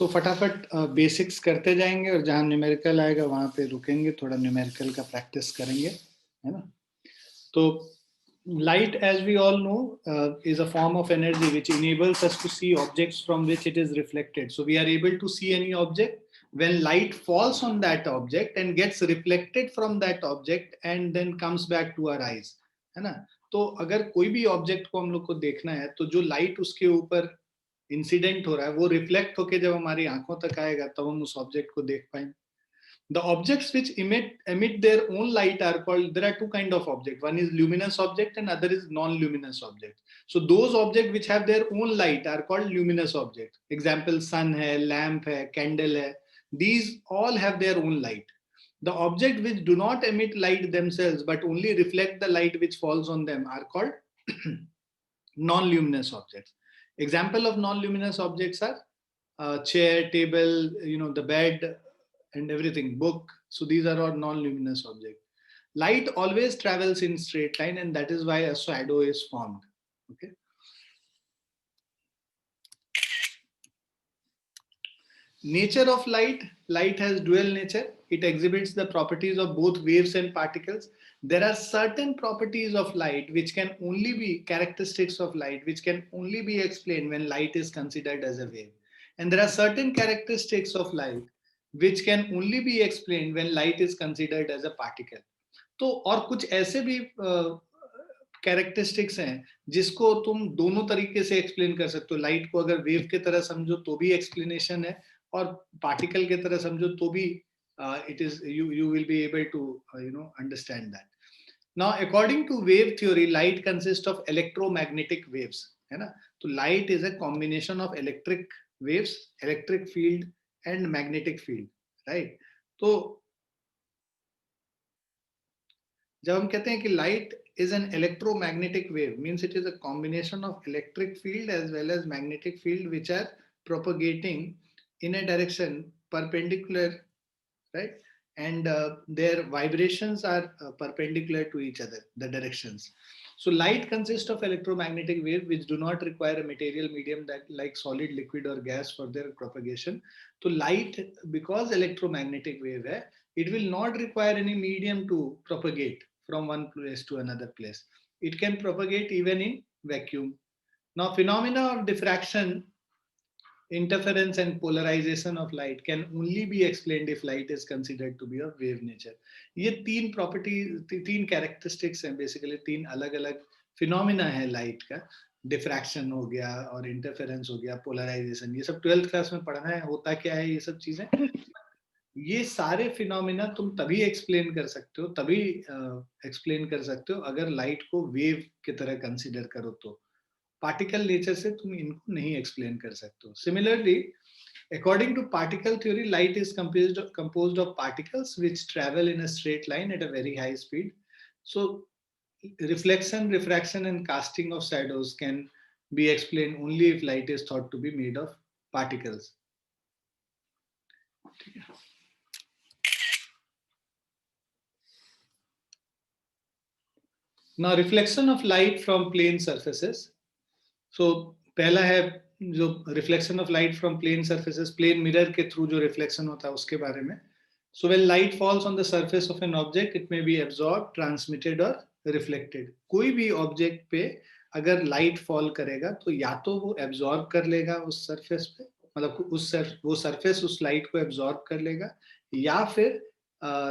तो फटाफट बेसिक्स करते जाएंगे और जहां न्यूमेरिकल आएगा वहां पे रुकेंगे, थोड़ा न्यूमेरिकल का प्रैक्टिस करेंगे, है ना। तो light, as we all know, is a form of energy which enables us to see objects from which it is reflected. So we are able to see any object when light falls on that object and gets reflected from that object and then comes back to our eyes, है ना। तो अगर कोई भी object को हम लोग को देखना है तो जो लाइट उसके ऊपर इंसिडेंट हो रहा है वो रिफ्लेक्ट होके जब हमारी आंखों तक आएगा तब हम उस ऑब्जेक्ट को देख पाएंगे। The objects which emit their own light are called, there are two kind of object. One is luminous object and other is non-luminous object. So those objects which have their own light are called luminous object. Example, sun hai, lamp hai, candle hai. These all have their own light. The object which do not emit light themselves but only reflect the light which falls on them are called non-luminous objects. Example of non-luminous objects are chair, table, the bed, and everything, book. So these are all non-luminous objects. Light always travels in straight line, and that is why a shadow is formed. Okay. Nature of light. Light has dual nature. It exhibits the properties of both waves and particles. There are certain properties of light which can only be characteristics of light which can only be explained when light is considered as a wave. And there are certain characteristics of light which can only be explained when light is considered as a particle. तो और कुछ ऐसे भी characteristics हैं जिसको तुम दोनों तरीके से एक्सप्लेन कर सकते हो। लाइट को अगर वेव की तरह समझो तो भी एक्सप्लेनेशन है, और पार्टिकल की तरह समझो तो भी it is you will be able to understand that. Now according to wave theory, light consists of electromagnetic waves, है ना। तो light is a combination of electric waves, electric field and magnetic field, right? तो जब हम कहते हैं कि light is an electromagnetic wave, means it is a combination of electric field as well as magnetic field which are propagating in a direction perpendicular, right? And their vibrations are perpendicular to each other, the directions. So light consists of electromagnetic waves which do not require a material medium that like solid, liquid or gas for their propagation. So light, because electromagnetic wave hai, it will not require any medium to propagate from one place to another place. It can propagate even in vacuum. Now phenomena of diffraction, interference and polarization of light can only be explained if light is considered to be of wave nature. ये तीन properties, तीन characteristics हैं, basically तीन अलग-अलग phenomena है light का। diffraction हो गया और interference हो गया, polarization, ये सब 12th class में पढ़ना है, होता क्या है ये सब चीजें। ये सारे फिनोमिना तुम तभी एक्सप्लेन कर सकते हो, तभी एक्सप्लेन कर सकते हो अगर लाइट को वेव की तरह कंसीडर करो तो। पार्टिकल नेचर से तुम इनको नहीं एक्सप्लेन कर सकते हो। Similarly, according to particle theory, light is composed of particles which travel in a straight line at a very high speed. So reflection, refraction and casting of shadows can be explained only if light is thought to be made of particles. Now reflection of light from plane surfaces. So पहला है जो reflection of light from plane surfaces, plane mirror के through जो reflection होता है उसके बारे में। So when light falls on the surface of an object, it may be absorb, transmitted और रिफ्लेक्टेड। कोई भी ऑब्जेक्ट पे अगर लाइट फॉल करेगा तो या तो वो एब्जॉर्ब कर लेगा उस सरफेस पे, मतलब वो सरफेस उस लाइट को एब्जॉर्ब कर लेगा, या फिर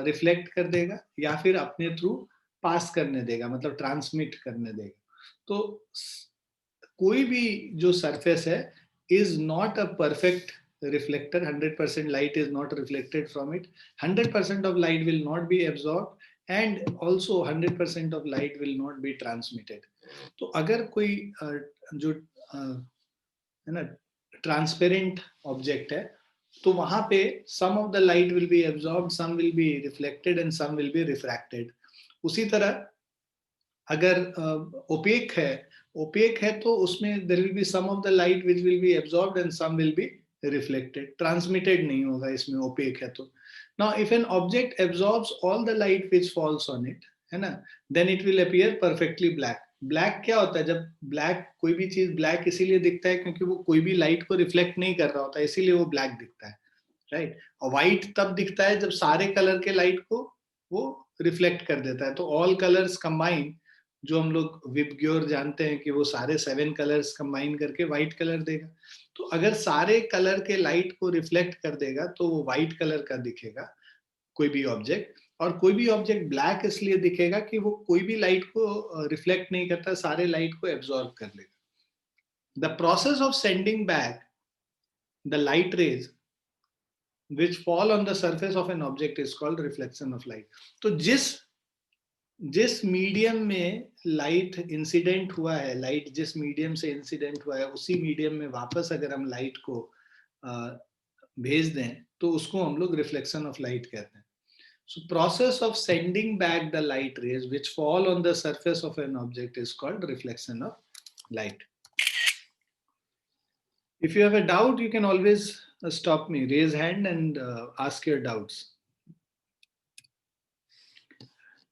रिफ्लेक्ट कर देगा, या फिर अपने थ्रू पास करने देगा, मतलब ट्रांसमिट करने देगा। तो कोई भी जो सरफेस है is not a perfect reflector. 100% light is not reflected from it. 100% of light will not be absorbed, and also 100% of light will not be transmitted. तो अगर कोई जो है ना ट्रांसपेरेंट ऑब्जेक्ट है तो वहां पे some of the light will be absorbed, some will be reflected and some will be refracted. उसी तरह अगर ओपेक है तो उसमें there will be some of the light which will be absorbed and some will be reflected. Transmitted नहीं होगा इसमें OPEC है तो। Now if an object absorbs all the light which falls on it, है ना, then it will appear perfectly black. Black क्या होता है? जब ब्लैक, कोई भी चीज ब्लैक इसीलिए दिखता है क्योंकि वो कोई भी लाइट को रिफ्लेक्ट नहीं कर रहा होता है, इसीलिए वो ब्लैक दिखता है, राइट। और व्हाइट तब दिखता है जब सारे कलर के लाइट को वो रिफ्लेक्ट कर देता है। तो ऑल कलर्स कंबाइन, जो हम लोग विबग्योर जानते हैं कि वो सारे 7 कलर्स कंबाइन करके व्हाइट कलर देगा। तो अगर सारे कलर के लाइट को रिफ्लेक्ट कर देगा तो वो व्हाइट कलर का दिखेगा कोई भी ऑब्जेक्ट। और कोई भी ऑब्जेक्ट ब्लैक इसलिए दिखेगा कि वो कोई भी लाइट को रिफ्लेक्ट नहीं करता, सारे लाइट को एब्जॉर्ब कर लेगा। The process of sending back the light rays which fall on the surface of an object is called reflection of light. तो जिस मीडियम में लाइट इंसिडेंट हुआ है, लाइट जिस मीडियम से इंसिडेंट हुआ है उसी मीडियम में वापस अगर हम लाइट को भेज दें तो उसको हम लोग रिफ्लेक्शन ऑफ लाइट कहते हैं. So process of sending back the light rays which fall on the surface of an object is called reflection of light. If you have a doubt, you can always stop me, raise hand and ask your doubts.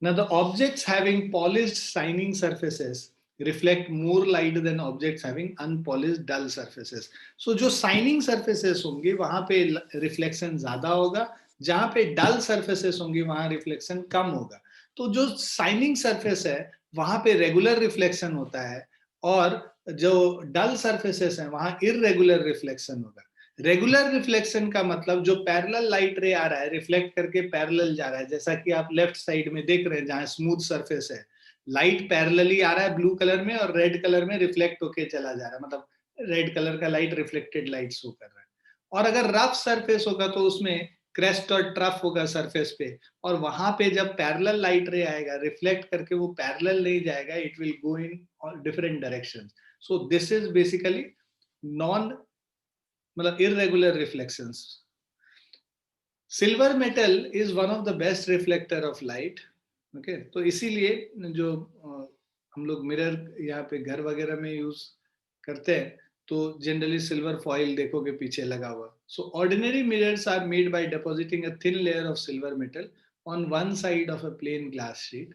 Now the objects having polished shining surfaces reflect more light than objects having unpolished dull surfaces. So जो shining surfaces होंगे वहां पे reflection ज्यादा होगा, जहां पे डल surfaces होंगी वहां रिफ्लेक्शन कम होगा. तो जो शाइनिंग सरफेस है वहां पे रेगुलर रिफ्लेक्शन होता है और जो डल सर्फेसेस है वहां इररेगुलर रिफ्लेक्शन होगा. रेगुलर रिफ्लेक्शन का मतलब जो पैरेलल लाइट रे आ रहा है रिफ्लेक्ट करके पैरेलल जा रहा है, जैसा कि आप लेफ्ट साइड में देख रहे हैं जहां स्मूथ सरफेस है, लाइट पैरेलली आ रहा है ब्लू कलर में और रेड कलर में रिफ्लेक्ट होके चला जा रहा है, मतलब रेड कलर का लाइट रिफ्लेक्टेड लाइट शो कर रहा है. और अगर रफ सरफेस होगा तो उसमें क्रेस्ट और ट्रफ होगा सरफेस पे, और वहां पे जब पैरेलल लाइट रे आएगा रिफ्लेक्ट करके वो पैरेलल नहीं जाएगा, it will go in different directions. So this is basically non, मतलब irregular reflections. Silver metal is one of the best reflector of light. Okay, तो इसीलिए जो हम लोग मिरर यहाँ पे घर वगैरह में यूज करते हैं तो जनरली सिल्वर फॉइल देखोगे पीछे लगा हुआ. So ordinary mirrors are made by depositing a thin layer of silver metal on one side of a plain glass sheet.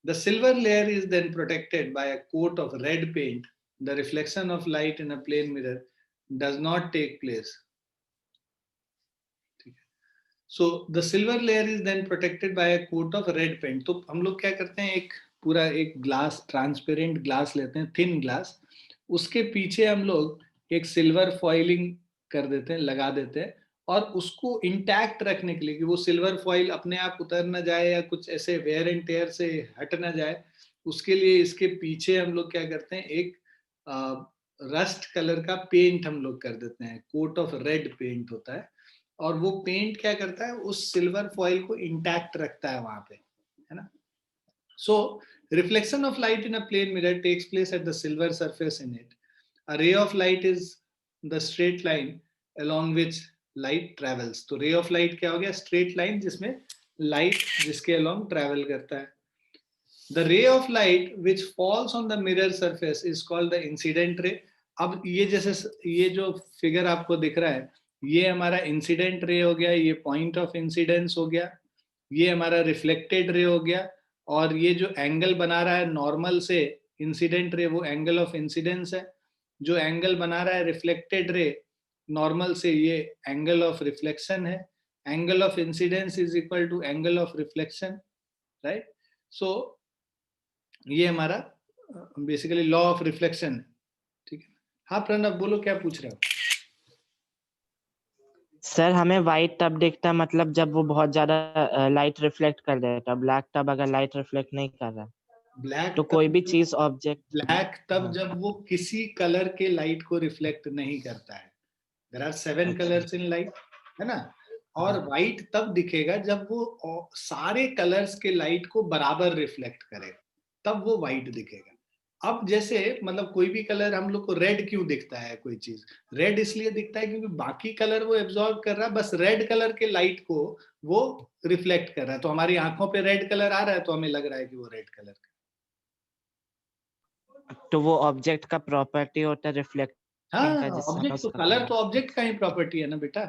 The silver layer is then protected by a coat of red paint. The reflection of light in a plain mirror does not take place. So the silver layer is then protected by a coat of red paint. तो हम लोग क्या करते हैं, एक पूरा एक glass, transparent glass लेते हैं, थिन ग्लास, उसके पीछे हम लोग एक सिल्वर फॉइलिंग कर देते हैं, लगा देते हैं, और उसको इंटैक्ट रखने के लिए कि वो सिल्वर फॉइल अपने आप उतर ना जाए या कुछ ऐसे वेयर एंड टेयर से हट ना जाए, उसके लिए इसके पीछे हम लोग क्या करते हैं, एक रस्ट कलर का पेंट हम लोग कर देते हैं, कोट ऑफ रेड पेंट होता है, और वो पेंट क्या करता है उस सिल्वर फॉइल को इंटैक्ट रखता है वहां पे, है ना. So reflection of light in a plane mirror takes place at the silver surface in it. A ray of light is the straight line along which light travels. तो ray of light क्या हो गया, straight line जिसमें light जिसके along travel करता है. The ray of light which falls on the mirror surface is called the incident ray. अब ये जैसे ये जो फिगर आपको दिख रहा है ये हमारा इंसिडेंट रे हो गया, ये पॉइंट ऑफ इंसिडेंस हो गया, ये हमारा रिफ्लेक्टेड रे हो गया, और ये जो एंगल बना रहा है नॉर्मल से इंसिडेंट रे वो एंगल ऑफ इंसिडेंस है, जो एंगल बना रहा है रिफ्लेक्टेड रे नॉर्मल से ये एंगल ऑफ रिफ्लेक्शन है. Angle of incidence is equal to angle of reflection, right. So ये हमारा बेसिकली लॉ ऑफ रिफ्लेक्शन है. ठीक है. हाँ प्रणव बोलो, क्या पूछ रहे हो. सर हमें व्हाइट तब दिखता है मतलब जब वो बहुत ज्यादा लाइट रिफ्लेक्ट कर देता, ब्लैक तब अगर लाइट रिफ्लेक्ट नहीं कर रहा, ब्लैक तो कोई भी चीज ऑब्जेक्ट. ब्लैक तब हाँ. जब वो किसी कलर के लाइट को रिफ्लेक्ट नहीं करता है. There are 7 colours in light, है ना. और व्हाइट तब दिखेगा जब वो सारे कलर्स के लाइट को बराबर रिफ्लेक्ट करेगा, तब वो व्हाइट दिखेगा. अब जैसे मतलब कोई भी कलर, हम लोग को रेड क्यों दिखता है, कोई चीज रेड इसलिए दिखता है क्योंकि बाकी कलर वो एब्जॉर्ब कर रहा है, बस रेड कलर के लाइट को वो रिफ्लेक्ट कर रहा है. तो हमारी आंखों पे रेड कलर आ रहा है तो हमें लग रहा है कि वो रेड कलर का. तो वो ऑब्जेक्ट का प्रॉपर्टी होता है रिफ्लेक्टिंग का, हाँ जिससे हम ऑब्जेक्ट तो, उसका कलर तो ऑब्जेक्ट का ही प्रॉपर्टी है ना बेटा.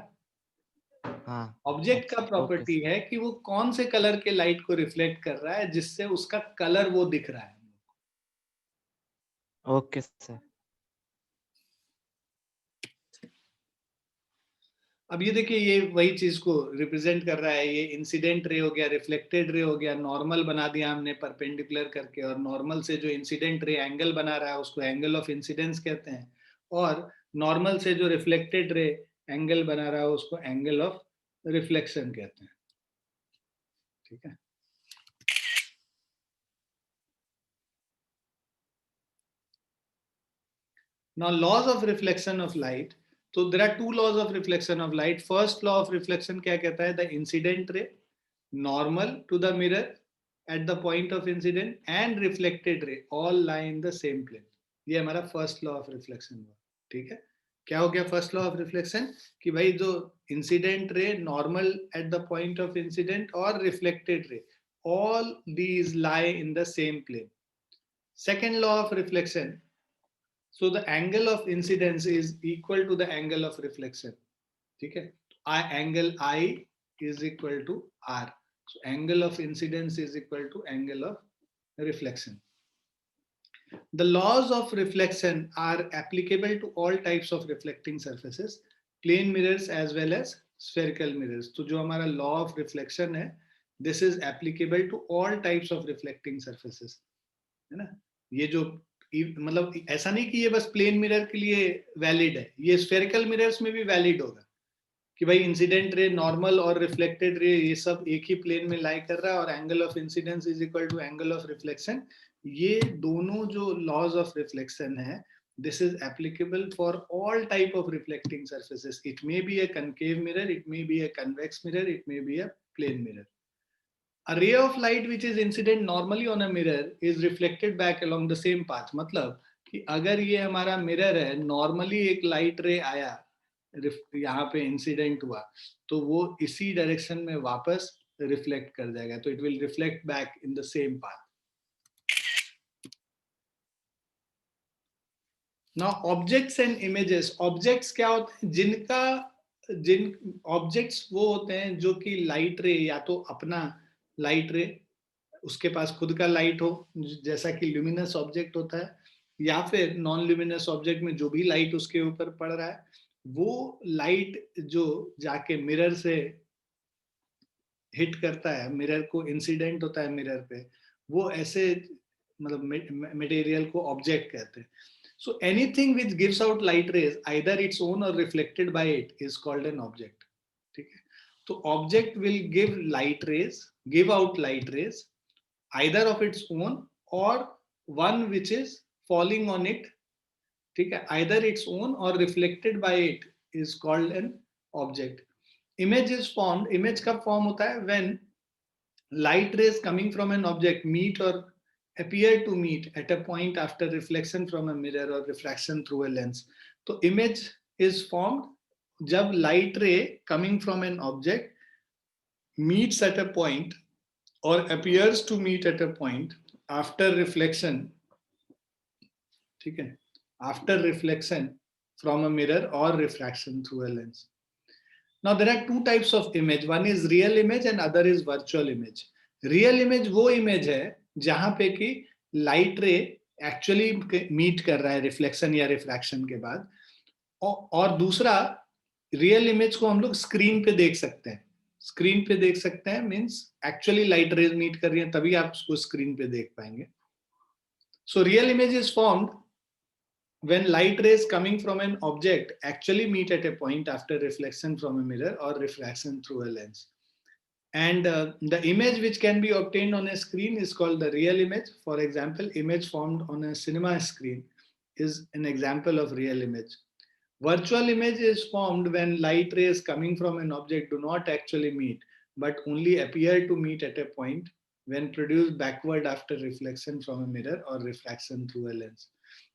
हाँ. ऑब्जेक्ट का अच्छा, प्रॉपर्टी है कि वो कौन से कलर के लाइट को रिफ्लेक्ट कर रहा है जिससे उसका कलर वो दिख रहा है. Okay sir. अब ये देखिए, ये वही चीज को रिप्रेजेंट कर रहा है। ये इंसिडेंट रे हो गया, रिफ्लेक्टेड रे हो गया, नॉर्मल बना दिया हमने परपेंडिकुलर करके, और नॉर्मल से जो इंसिडेंट रे एंगल बना रहा है उसको एंगल ऑफ इंसिडेंस कहते हैं, और नॉर्मल से जो रिफ्लेक्टेड रे एंगल बना रहा है उसको एंगल ऑफ रिफ्लेक्शन कहते हैं। ठीक है। Now, laws of reflection of light. So there are two laws of reflection of light. First law of reflection क्या कहता है? The incident ray normal to the mirror at the point of incident and reflected ray all lie in the same plane. ये हमारा first law of reflection हुआ. ठीक है. क्या हो गया first law of reflection? कि भाई जो incident ray normal at the point of incident और reflected ray all these lie in the same plane. Second law of reflection. So the angle of incidence is equal to the angle of reflection. ठीक है. Angle I is equal to R. So angle of incidence is equal to angle of reflection. The laws of reflection are applicable to all types of reflecting surfaces, plane mirrors as well as spherical mirrors. तो जो हमारा law of reflection है, this is applicable to all types of reflecting surfaces. है ना. ये जो मतलब ऐसा नहीं कि ये बस प्लेन मिरर के लिए वैलिड है, ये स्फेरिकल मिरर्स में भी वैलिड होगा कि भाई इंसिडेंट रे, नॉर्मल और रिफ्लेक्टेड रे ये सब एक ही प्लेन में लाई कर रहा है, और angle of incidence is equal to angle of reflection. ये दोनों जो लॉज ऑफ रिफ्लेक्शन है, this is applicable for all type of reflecting surfaces. It may be a concave mirror, it may be a convex mirror, it may be a plane mirror. A ray of light which is incident normally on a mirror is reflected back along the same path. मतलब कि अगर ये हमारा mirror है, normally एक light रे आया, यहाँ पे इंसिडेंट हुआ, तो वो इसी डायरेक्शन में वापस रिफ्लेक्ट कर जाएगा, तो it will reflect back in the same path. Now objects and images. Objects क्या होते हैं? जिन ऑब्जेक्ट्स वो होते हैं जो कि लाइट रे या तो अपना लाइट रे, उसके पास खुद का लाइट हो, जैसा कि ल्यूमिनस ऑब्जेक्ट होता है, या फिर नॉन ल्यूमिनस ऑब्जेक्ट में जो भी लाइट उसके ऊपर पड़ रहा है, वो लाइट जो जाके मिरर से हिट करता है, मिरर को इंसिडेंट होता है मिरर पे, वो ऐसे मतलब मटेरियल को ऑब्जेक्ट कहते हैं. So anything which gives out light rays, either its own or reflected by it, is called an object. ठीक है. तो object will give light rays, give out light rays either of its own or one which is falling on it. ठीक है. Either its own or reflected by it is called an object. Image is formed. Image कब form होता है? When light rays coming from an object meet or appear to meet at a point after reflection from a mirror or refraction through a lens. तो image is formed जब light ray coming from an object meets at a point or appears to meet at a point after reflection. ठीक है. After reflection from a mirror or refraction through a lens. Now there are two types of image. One is real image and other is virtual image. Real image वो image है जहां पे कि light ray actually meet कर रहा है reflection या refraction के बाद, और दूसरा रियल इमेज को हम लोग स्क्रीन पे देख सकते हैं. स्क्रीन पे देख सकते हैं means actually light rays meet कर रही है, तभी आप उसको स्क्रीन पे देख पाएंगे. So real image is formed when light rays coming from an object actually meet at a point after reflection from a mirror or refraction through a lens. And the image which can be obtained on a screen is called the real image. For example, image formed on a cinema screen is an example of real image. Virtual image is formed when light rays coming from an object do not actually meet, but only appear to meet at a point when produced backward after reflection from a mirror or refraction through a lens.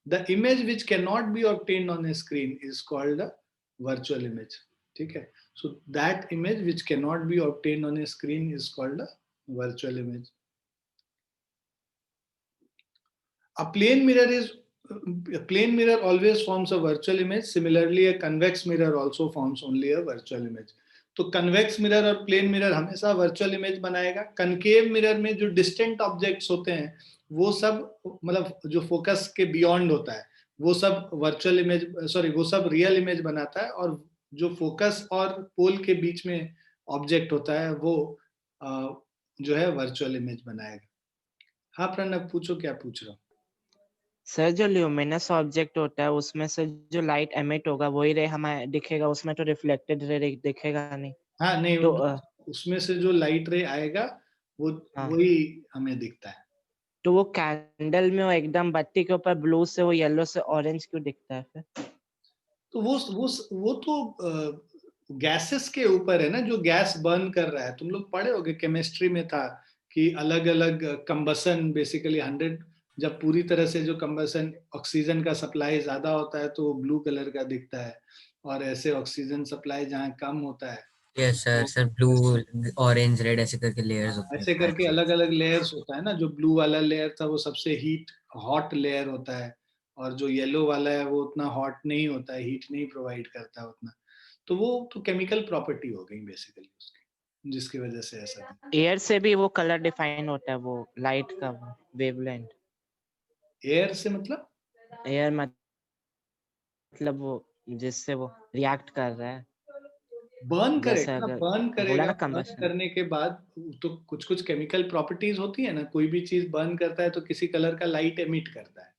The image which cannot be obtained on a screen is called a virtual image. Okay? So that image which cannot be obtained on a screen is called a virtual image. A plane mirror always forms a virtual image. Similarly, a convex mirror also forms only a virtual image. तो convex mirror और plane mirror हमेशा virtual image बनाएगा। Concave mirror में जो distant objects होते हैं वो सब मतलब जो फोकस के बियॉन्ड होता है वो सब वर्चुअल इमेज, सॉरी वो सब रियल इमेज बनाता है, और जो फोकस और पोल के बीच में ऑब्जेक्ट होता है वो जो है वर्चुअल इमेज बनाएगा। हाँ प्रणव, पूछो क्या पूछ रहा हूँ। सर जो ल्यूमिनस ऑब्जेक्ट होता है उसमें से जो लाइट एमिट होगा वही रे हमें दिखेगा, उसमें तो रिफ्लेक्टेड रे दिखेगा नहीं। हाँ नहीं, तो उसमें से जो लाइट रे आएगा वो हाँ, वही हमें दिखता है। तो वो कैंडल में वो एकदम बत्ती के ऊपर ब्लू से वो येलो से ऑरेंज क्यों दिखता है फिर? तो वो तो गैसेस के ऊपर है ना, जो गैस बर्न कर रहा है। तुम लोग पढ़े होगे, केमिस्ट्री में था कि अलग अलग कंबसन, बेसिकली 100, जब पूरी तरह से जो कंबसन ऑक्सीजन का सप्लाई ज्यादा होता है तो वो ब्लू कलर का दिखता है, और ऐसे ऑक्सीजन सप्लाई जहाँ कम होता है यस सर, तो सर ब्लू, ऑरेंज, रेड ऐसे करके लेयर्स होते हैं ऐसे करके actually। अलग अलग लेयर्स होता है ना। जो ब्लू वाला लेयर था वो सबसे हॉट लेयर होता है, और जो येलो वाला है वो उतना हॉट नहीं होता है, हीट नहीं प्रोवाइड करता है उतना। तो वो तो केमिकल प्रॉपर्टी हो गई बेसिकली उसकी, जिसकी वजह से ऐसा दिखता एयर से भी वो कलर डिफाइन होता है, वो लाइट का वेवलेंथ। है। एयर से मतलब एयर मतलब वो जिससे वो रिएक्ट कर रहा है, बर्न जैसे करेगा ना, अगर बर्न बोला करेगा, ना बर्न कंबशन। करने के बाद तो कुछ कुछ केमिकल प्रॉपर्टीज होती है ना। कोई भी चीज बर्न करता है तो किसी कलर का लाइट एमिट करता है,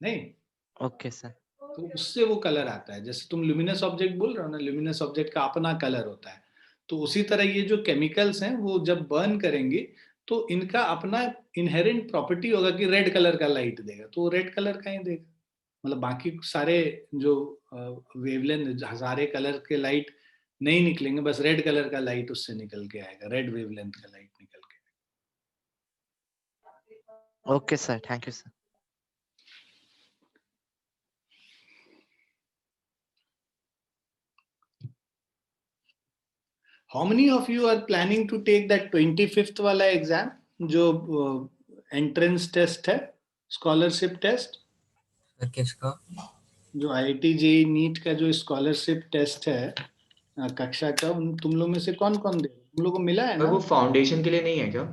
नहीं? Okay sir. तो उससे वो कलर आता है। जैसे तुम ल्यूमिनस ऑब्जेक्ट बोल रहे हो ना, ल्यूमिनस ऑब्जेक्ट का अपना कलर होता है। तो उसी तरह ये जो केमिकल्स हैं वो जब बर्न करेंगे तो इनका अपना इनहेरेंट प्रॉपर्टी होगा कि रेड कलर का लाइट देगा, तो वो रेड कलर का ही देगा। मतलब बाकी सारे जो वेवलेंथ, सारे कलर के लाइट नहीं निकलेंगे, बस रेड कलर का लाइट उससे निकल के आएगा, रेड वेवलेंथ का लाइट निकल के। Okay sir, thank you sir. How many of you are planning to take that 25th वाला एग्जाम, जो एंट्रेंस टेस्ट है, स्कॉलरशिप टेस्ट? सर किसका? जो आईआईटी जेई नीट का जो स्कॉलरशिप टेस्ट है कक्षा का, तुम लोग में से कौन कौन दे, तुम लोग को मिला है पर ना? वो फाउंडेशन के लिए नहीं है क्या?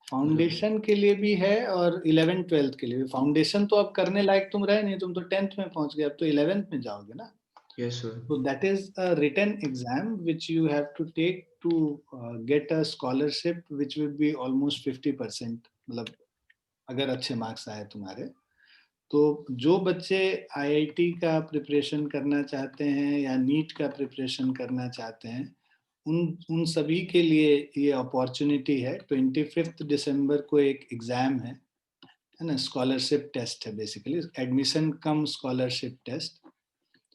फाउंडेशन के लिए भी है और 11th 12th के लिए भी। फाउंडेशन तो अब करने लायक तुम रहे नहीं, तुम तो 10th में पहुंच गए, अब तो 11th में जाओगे ना। Yes sir. So that is a written exam which you have to take to get a scholarship which will be almost 50%, मतलब अगर अच्छे मार्क्स आए तुम्हारे। तो जो बच्चे आईआईटी का प्रिपरेशन करना चाहते हैं या नीट का प्रिपरेशन करना चाहते हैं, उन उन सभी के लिए ये अपॉर्चुनिटी है। 25 दिसंबर को एक एग्जाम है ना, स्कॉलरशिप टेस्ट है, basically admission cum scholarship test.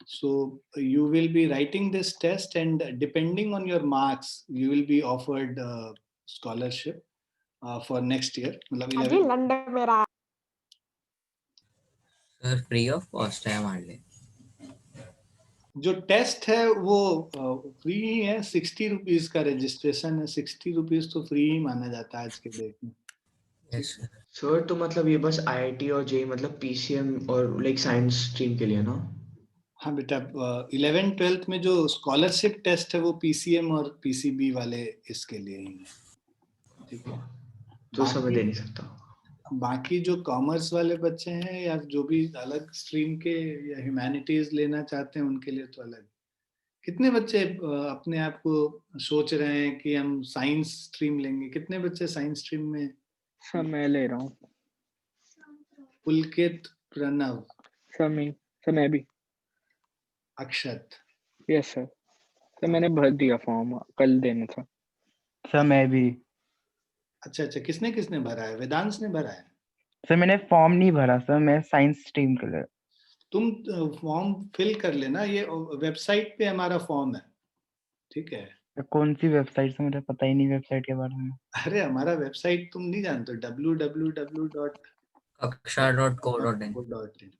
So you will be writing this test, and depending on your marks, you will be offered scholarship for next year. मतलब 11 सर फ्री ऑफ कॉस्ट है हमारे लिए? जो test है वो free ही है। 60 rupees का registration है, 60 रुपीज तो फ्री ही माना जाता है आज के डेट में। Yes sir. सर तो मतलब ये बस आईआईटी और जेई मतलब पीसीएम और लाइक साइंस स्ट्रीम के लिए ना? हाँ बेटा, 11th 12th में जो स्कॉलरशिप टेस्ट है वो पीसीएम और पीसीबी वाले इसके लिए ही है, ठीक है। तो समय बाकी दे नहीं सकता। बाकी जो कॉमर्स वाले बच्चे हैं या जो भी अलग स्ट्रीम के या ह्यूमैनिटीज लेना चाहते हैं उनके लिए तो अलग। कितने बच्चे अपने आप को सोच रहे हैं कि हम साइंस स्ट्रीम लेंगे? कितने बच्चे साइंस स्ट्रीम में? सर मैं ले रहा हूँ। पुलकित, प्रणव, सर मैं भी। अक्षत। Yes sir. सर मैंने भर दिया फॉर्म, कल देना था। सर मैं भी। अच्छा अच्छा, किसने किसने भरा है? वेदांश ने भरा है? सर मैंने फॉर्म नहीं भरा सर, मैं साइंस स्ट्रीम के लिए। तुम फॉर्म फिल कर लेना, ये वेबसाइट पे हमारा फॉर्म है, ठीक है। कौन सी वेबसाइट से, मुझे पता ही नहीं वेबसाइट के बारे में। अरे हमारा वेबसाइट तुम नहीं जानते? कक्षा.co.in। www.co.in।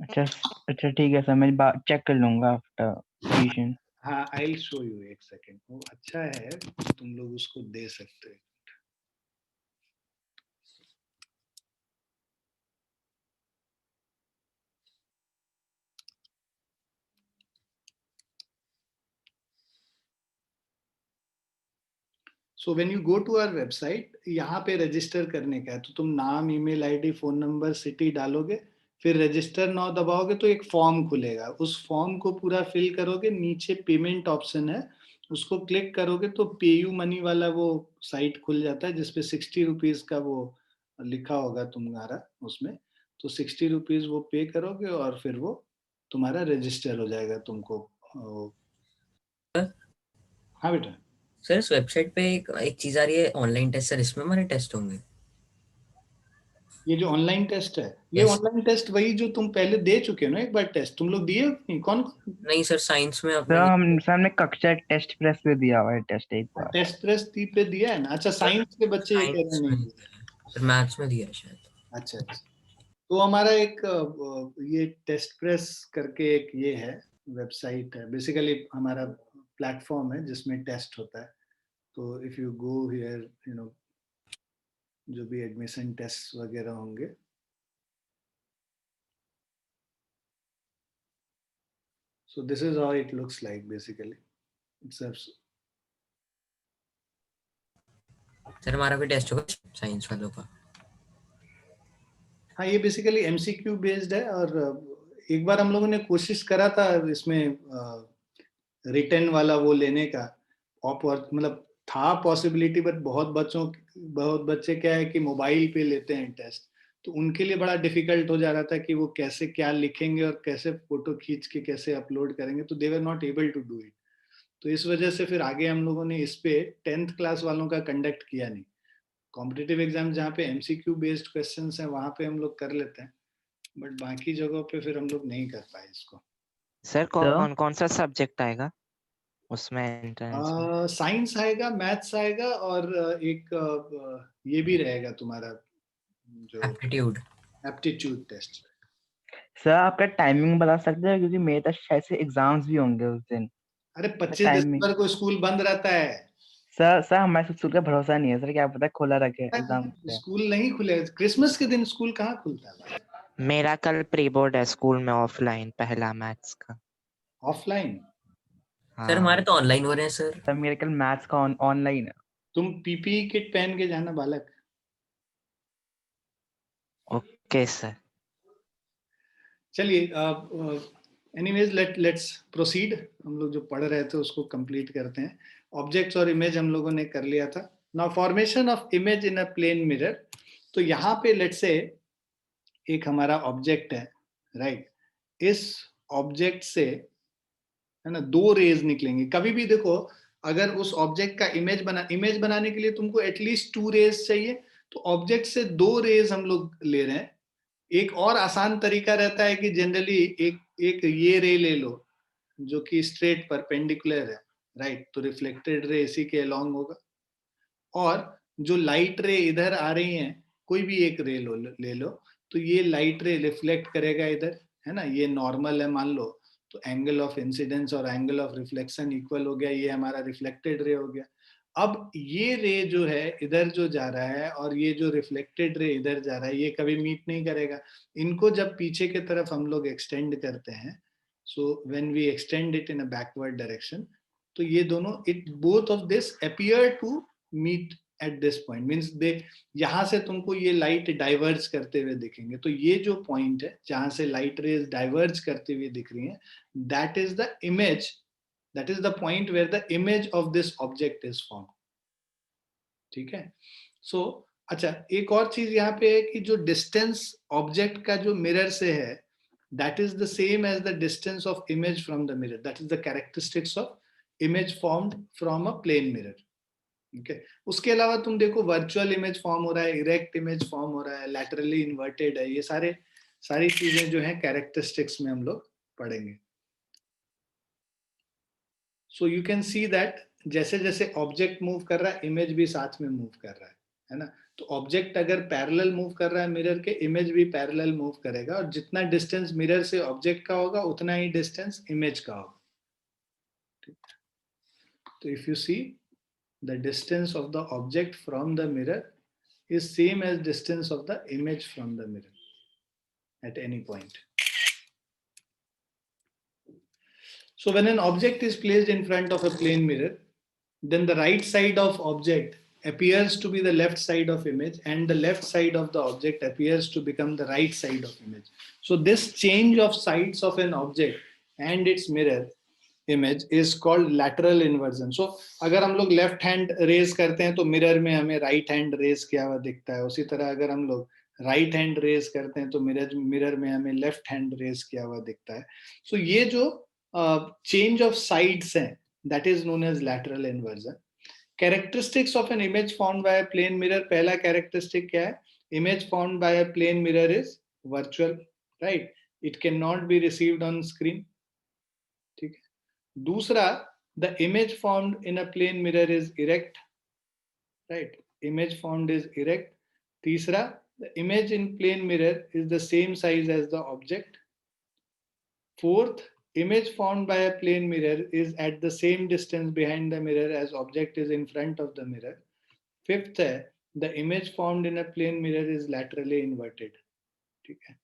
अच्छा अच्छा ठीक है सर, मैं चेक कर लूंगा आफ्टर ट्यूशन। हाँ, आई शो यू, एक सेकेंड। वो अच्छा है, तुम लोग उसको दे सकते हो। So when you go to our website, यहाँ पे रजिस्टर करने का है, तो तुम नाम, email ID, phone number, city डालोगे, फिर रजिस्टर नाउ दबाओगे तो एक फॉर्म खुलेगा, उस फॉर्म को पूरा फिल करोगे, नीचे पेमेंट ऑप्शन है, उसको क्लिक करोगे तो पे यू मनी वाला वो साइट खुल जाता है, जिसपे 60 रुपीज का वो लिखा होगा तुम्हारा उसमें, तो 60 रुपीज वो पे करोगे और फिर वो तुम्हारा रजिस्टर हो जाएगा तुमको। हाँ बेटा, सर इस वेबसाइट पे एक चीज आ रही है ऑनलाइन टेस्ट, सर इसमें हमारे टेस्ट होंगे? ये जो ऑनलाइन टेस्ट है, ये Yes. ऑनलाइन टेस्ट वही जो तुम पहले दे चुके हो ना, एक बार टेस्ट तुम लोग दिए हो कि नहीं? कौन नहीं सर, साइंस में सर आपने हमने कक्षा टेस्ट प्रेस पे दिया हुआ है टेस्ट एक बार। टेस्ट प्रेस पे दिया है ना? अच्छा, साइंस के बच्चे ये कह रहे साइंस नहीं में दिए। दिया है, सर मैथ्स में दिया है शायद। अच्छा अच्छा, तो हमारा एक ये टेस्ट प्रेस करके एक ये है वेबसाइट है, बेसिकली हमारा प्लेटफॉर्म है जिसमें टेस्ट होता है। तो if you go here, you know, जो भी एडमिशन टेस्ट वगैरह होंगे, so this is how it looks like basically. It's a, sir हमारा भी टेस्ट होगा साइंस वालों का? हाँ, ये बेसिकली एमसीक्यू बेस्ड है, और एक बार हम लोगों ने कोशिश करा था इसमें रिटर्न वाला वो लेने का, मतलब था पॉसिबिलिटी, बट बहुत बच्चे क्या है कि मोबाइल पे लेते हैं टेस्ट, तो उनके लिए बड़ा डिफिकल्ट हो जा रहा था कि वो कैसे क्या लिखेंगे और कैसे फोटो खींच के कैसे अपलोड करेंगे, तो they were not able to do it. तो इस वजह से फिर आगे हम लोगों ने इस पे 10th क्लास वालों का कंडक्ट किया नहीं। कॉम्पिटिटिव एग्जाम जहाँ पे एमसीक्यू बेस्ड क्वेश्चंस हैं वहाँ पे हम लोग कर लेते हैं, बट बाकी जगहों पे फिर हम लोग नहीं कर पाए इसको। सर कौन कौन सा सब्जेक्ट आएगा उसमें एंट्रेंस में? साइंस आएगा, मैथ्स आएगा, और एक ये भी रहेगा तुम्हारा जो एप्टीट्यूड। Aptitude test. सर आपका टाइमिंग बता सकते हैं, क्योंकि मेरे पास शायद से एग्जाम्स भी होंगे उस दिन। अरे 25 टाइमिंग दिसंबर को स्कूल बंद रहता है। सर हमारे स्कूल का भरोसा नहीं है सर, क्या पता खुला रखे एग्जाम से। स्कूल नहीं खुले, क्रिसमस के दिन स्कूल कहाँ खुलता है? मेरा कल प्री बोर्ड है स्कूल में, ऑफलाइन पहला मैथ्स का। ऑफलाइन? सर हमारे हाँ तो ऑनलाइन हो रहे हैं सर। सर मेरे कल मैथ्स का ऑनलाइन है। तुम पीपीई किट पहन के जाना बालक। Okay sir. चलिए, एनीवेज लेट्स प्रोसीड। हम लोग जो पढ़ रहे थे उसको कंप्लीट करते हैं। ऑब्जेक्ट्स और इमेज हम लोगों ने कर लिया था। Now formation of image in a plane mirror. तो यहाँ पे लेट्स से एक हमारा ऑब्जेक्ट है, राइट? इस ऑब्जेक्ट से, है ना, दो रेज निकलेंगे। कभी भी देखो, अगर उस ऑब्जेक्ट का इमेज बनाने के लिए तुमको एटलीस्ट 2 रेज चाहिए, तो ऑब्जेक्ट से 2 रेज हम लोग ले रहे हैं। एक और आसान तरीका रहता है कि जनरली एक ये रे ले लो जो कि स्ट्रेट परपेंडिकुलर है, राइट? तो रिफ्लेक्टेड रे इसी के अलोंग होगा, और जो लाइट रे इधर आ रही हैं, कोई भी एक रे ले लो, तो ये लाइट रे रिफ्लेक्ट करेगा इधर, है ना? ये नॉर्मल है मान लो, तो एंगल ऑफ इंसिडेंस और एंगल ऑफ रिफ्लेक्शन इक्वल हो गया, ये हमारा रिफ्लेक्टेड रे हो गया। अब ये रे जो है इधर जो जा रहा है, और ये जो रिफ्लेक्टेड रे इधर जा रहा है, ये कभी मीट नहीं करेगा। इनको जब पीछे की तरफ हम लोग एक्सटेंड करते हैं, so when we extend it in a backward direction, तो ये दोनों, it both of this appear to meet at this point, means they, यहां से तुमको ये लाइट डाइवर्ज करते हुए दिखेंगे। तो ये जो पॉइंट है जहां से लाइट रेज डाइवर्ज करते हुए दिख रही हैं, that is the image, that is the point where the image of this object is form. ठीक है? सो अच्छा, एक और चीज यहाँ पे है कि जो डिस्टेंस ऑब्जेक्ट का जो मिरर से है, that is the same as the distance of image from the mirror. That is the characteristics of image formed from a plane mirror. Okay. उसके अलावा तुम देखो, वर्चुअल इमेज फॉर्म हो रहा है, इरेक्ट इमेज फॉर्म हो रहा है, लैटरली इन्वर्टेड है, ये सारी चीजें जो हैं कैरेक्टरिस्टिक्स में हम लोग पढ़ेंगे। So you can see that जैसे जैसे ऑब्जेक्ट मूव कर रहा है, इमेज भी साथ में मूव कर रहा है ना? तो ऑब्जेक्ट अगर पैरेलल मूव कर रहा है मिरर के, इमेज भी पैरेलल मूव करेगा, और जितना डिस्टेंस मिरर से ऑब्जेक्ट का होगा उतना ही डिस्टेंस इमेज का होगा। तो if you see, the distance of the object from the mirror is same as distance of the image from the mirror at any point. So when an object is placed in front of a plane mirror, then the right side of object appears to be the left side of image, and the left side of the object appears to become the right side of image. So this change of sides of an object and its mirror image is called lateral inversion. So अगर हम लोग left hand raise करते हैं तो mirror में हमें right hand raise किया हुआ दिखता है, उसी तरह अगर हम लोग राइट हैंड रेज करते हैं तो मिरर में हमें लेफ्ट हैंड रेज किया हुआ दिखता है. सो ये जो चेंज ऑफ साइड्स हैं, that is known as lateral inversion. Characteristics of an image found by a plane mirror. पहला कैरेक्टरिस्टिक क्या है? Image found by a plane mirror is virtual, right? It can not be received on screen. ठीक है. दूसरा, the image formed in a plane mirror is erect, right? Image formed is erect. तीसरा, the image in plane mirror is the same size as the object. Fourth, image formed by a plane mirror is at the same distance behind the mirror as object is in front of the mirror. Fifth है, the image formed in a plane mirror is laterally inverted. ठीक है.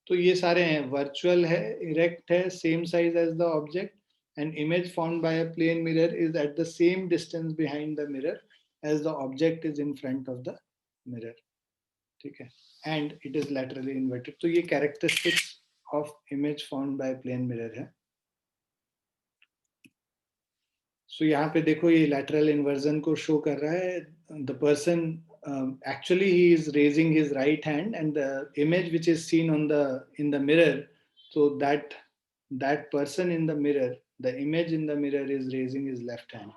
तो ये सारे हैं, virtual है, erect है, same size as the object, and image formed by a plane mirror is at the same distance behind the mirror as the object is in front of the mirror. ठीक है. And it is laterally inverted. तो ये characteristics of image formed by plane mirror है. So यहाँ पे देखो ये lateral inversion को show कर रहा है. The person actually he is raising his right hand, and the image which is seen on in the mirror, so that person in the mirror, the image in the mirror is raising his left hand.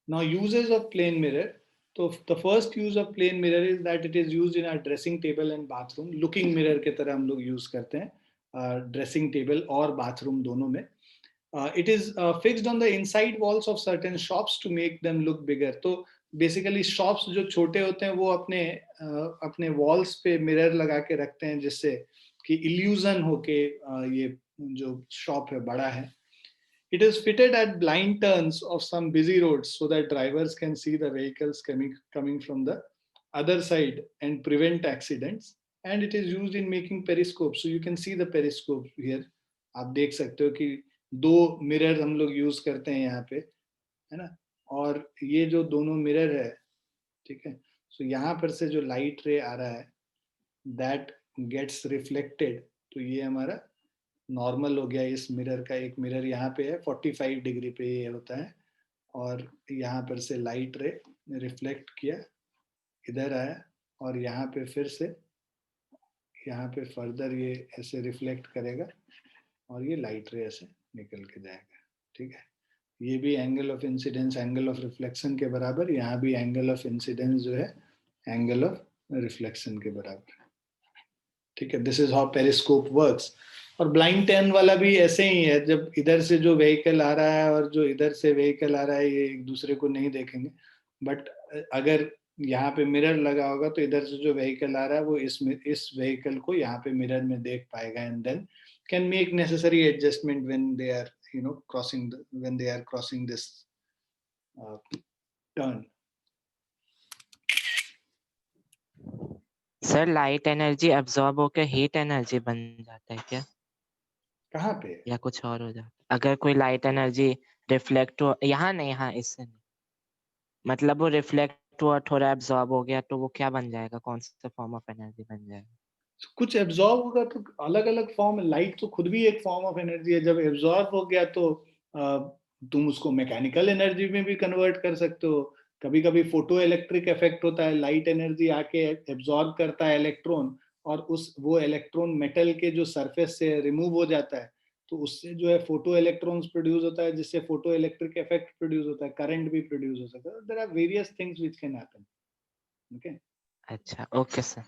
Now uses of plane mirror. So the first use of plane mirror is that it is used in our dressing table and bathroom. Looking mirror के तरह हम लोग use करते हैं dressing table और bathroom दोनों में. It is fixed on the inside walls of certain shops to make them look bigger. तो बेसिकली शॉप्स जो छोटे होते हैं वो अपने वॉल्स पे मिरर लगा के रखते हैं जिससे कि इल्यूजन होके ये जो शॉप है बड़ा है. It is fitted at blind turns of some busy roads so that drivers can see the vehicles coming from the other side and prevent accidents. And it is used in making periscopes. So you can see the periscope here. आप देख सकते हो कि दो mirror हम लोग use करते हैं यहाँ पे, है ना? और ये जो दोनों मिरर है, ठीक है, सो यहाँ पर से जो लाइट रे आ रहा है दैट गेट्स रिफ्लेक्टेड. तो ये हमारा नॉर्मल हो गया इस मिरर का. एक मिरर यहाँ पे है 45 डिग्री पे ये होता है, और यहाँ पर से लाइट रे रिफ्लेक्ट किया, इधर आया, और यहाँ पे फिर से यहाँ पे फर्दर ये ऐसे रिफ्लेक्ट करेगा और ये लाइट रे ऐसे निकल के जाएगा. ठीक है. ये भी angle of incidence angle of reflection के बराबर, यहाँ भी एंगल ऑफ इंसिडेंस जो है एंगल ऑफ रिफ्लेक्शन के बराबर. ठीक है. This is how periscope works. और ब्लाइंड टर्न वाला भी ऐसे ही है. जब इधर से जो व्हीकल आ रहा है और जो इधर से व्हीकल आ रहा है ये एक दूसरे को नहीं देखेंगे, बट अगर यहाँ पे मिरर लगा होगा तो इधर से जो व्हीकल आ रहा है वो इस व्हीकल को यहाँ पे मिरर में देख पाएगा, and then can make necessary adjustment when they are crossing this turn. Sir light energy absorb होकर हीट एनर्जी बन जाता है क्या? कहाँ पे? या कुछ और हो जाता है? अगर कोई लाइट एनर्जी रिफ्लेक्ट हो, यहाँ नहीं, यहाँ इससे नहीं, मतलब वो रिफ्लेक्ट हुआ, थोड़ा एब्सॉर्ब हो गया, तो वो क्या बन जाएगा? कौन सा फॉर्म ऑफ एनर्जी बन जाएगा? कुछ एब्जॉर्ब होगा तो अलग अलग फॉर्म. लाइट तो खुद भी एक फॉर्म ऑफ एनर्जी है. जब एब्जॉर्ब हो गया तो तुम उसको मैकेनिकल एनर्जी में भी कन्वर्ट कर सकते हो. कभी कभी फोटो इलेक्ट्रिक इफेक्ट होता है. लाइट एनर्जी आके एब्जॉर्ब करता है इलेक्ट्रॉन, और वो इलेक्ट्रॉन मेटल के जो सरफेस से रिमूव हो जाता है, तो उससे जो है फोटो इलेक्ट्रॉन्स प्रोड्यूस होता है, जिससे फोटो इलेक्ट्रिक इफेक्ट प्रोड्यूस होता है, करंट भी प्रोड्यूस हो सकता है. There are various things which can happen. Okay. अच्छा, ओके सर.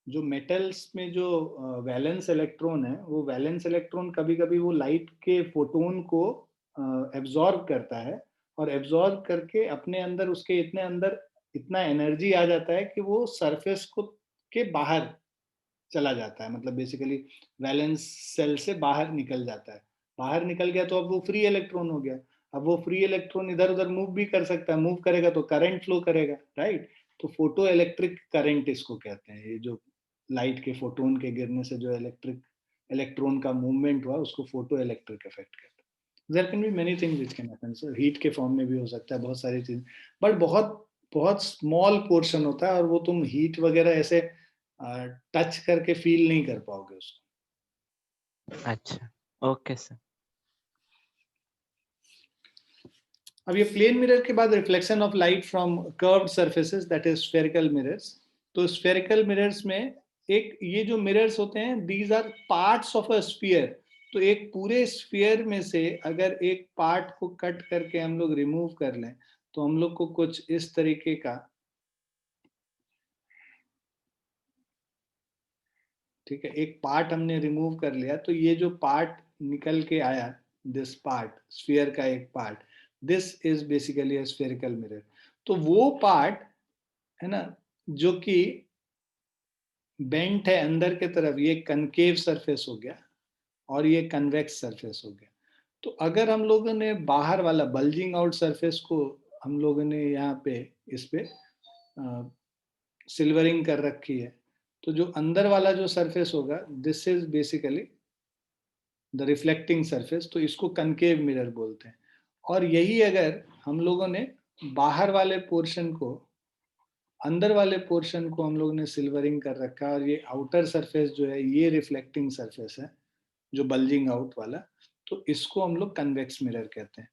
जो मेटल्स में जो वैलेंस इलेक्ट्रॉन है, वो वैलेंस इलेक्ट्रॉन कभी कभी वो लाइट के फोटोन को एब्जॉर्ब करता है, और एब्जॉर्ब करके अपने अंदर उसके इतना एनर्जी आ जाता है कि वो सरफेस को के बाहर चला जाता है. मतलब बेसिकली वैलेंस सेल से बाहर निकल जाता है. बाहर निकल गया तो अब वो फ्री इलेक्ट्रॉन हो गया. अब वो फ्री इलेक्ट्रॉन इधर उधर मूव भी कर सकता है. मूव करेगा तो करंट फ्लो करेगा, राइट? तो फोटो इलेक्ट्रिक करंट इसको कहते हैं. ये जो लाइट के फोटोन के गिरने से जो इलेक्ट्रिक इलेक्ट्रॉन का मूवमेंट हुआ, उसको फोटो इलेक्ट्रिक इफेक्ट कहते हैं। There can be many things which can happen sir, heat के फॉर्म में भी हो सकता है, बहुत सारी चीज, बट बहुत बहुत स्मॉल पोर्शन होता है, और वो तुम हीट वगैरह ऐसे टच करके फील नहीं कर पाओगे उसको। अच्छा, ओके सर। अब ये प्लेन मिरर के बाद reflection of light from curved surfaces, that is spherical mirrors. तो स्फेरिकल मिरर्स में एक ये जो मिरर्स होते हैं, these are parts of a sphere. तो एक पूरे स्फीयर में से अगर एक पार्ट को कट करके हम लोग रिमूव कर लें, तो हम लोग को कुछ इस तरीके का, ठीक है, एक पार्ट हमने रिमूव कर लिया, तो ये जो पार्ट निकल के आया, दिस पार्ट, स्फीयर का एक part, this is basically a spherical mirror. तो वो पार्ट है ना जो कि बेंट है अंदर के तरफ, ये कनकेव सरफेस हो गया और ये कन्वेक्स सरफेस हो गया। तो अगर हम लोगों ने बाहर वाला बल्जिंग आउट सरफेस को हम लोगों ने यहाँ पे इस पे सिल्वरिंग कर रखी है, तो जो अंदर वाला जो सरफेस होगा, this is basically the reflecting surface, तो इसको कनकेव मिरर बोलते हैं। और यही अगर हम लोगों ने बाहर वाले पोर्शन को, अंदर वाले पोर्शन को हम लोगों ने सिल्वरिंग कर रखा है, और ये आउटर सरफेस जो है ये रिफ्लेक्टिंग सरफेस है, जो बल्जिंग आउट वाला, तो इसको हम लोग कन्वेक्स मिरर कहते हैं।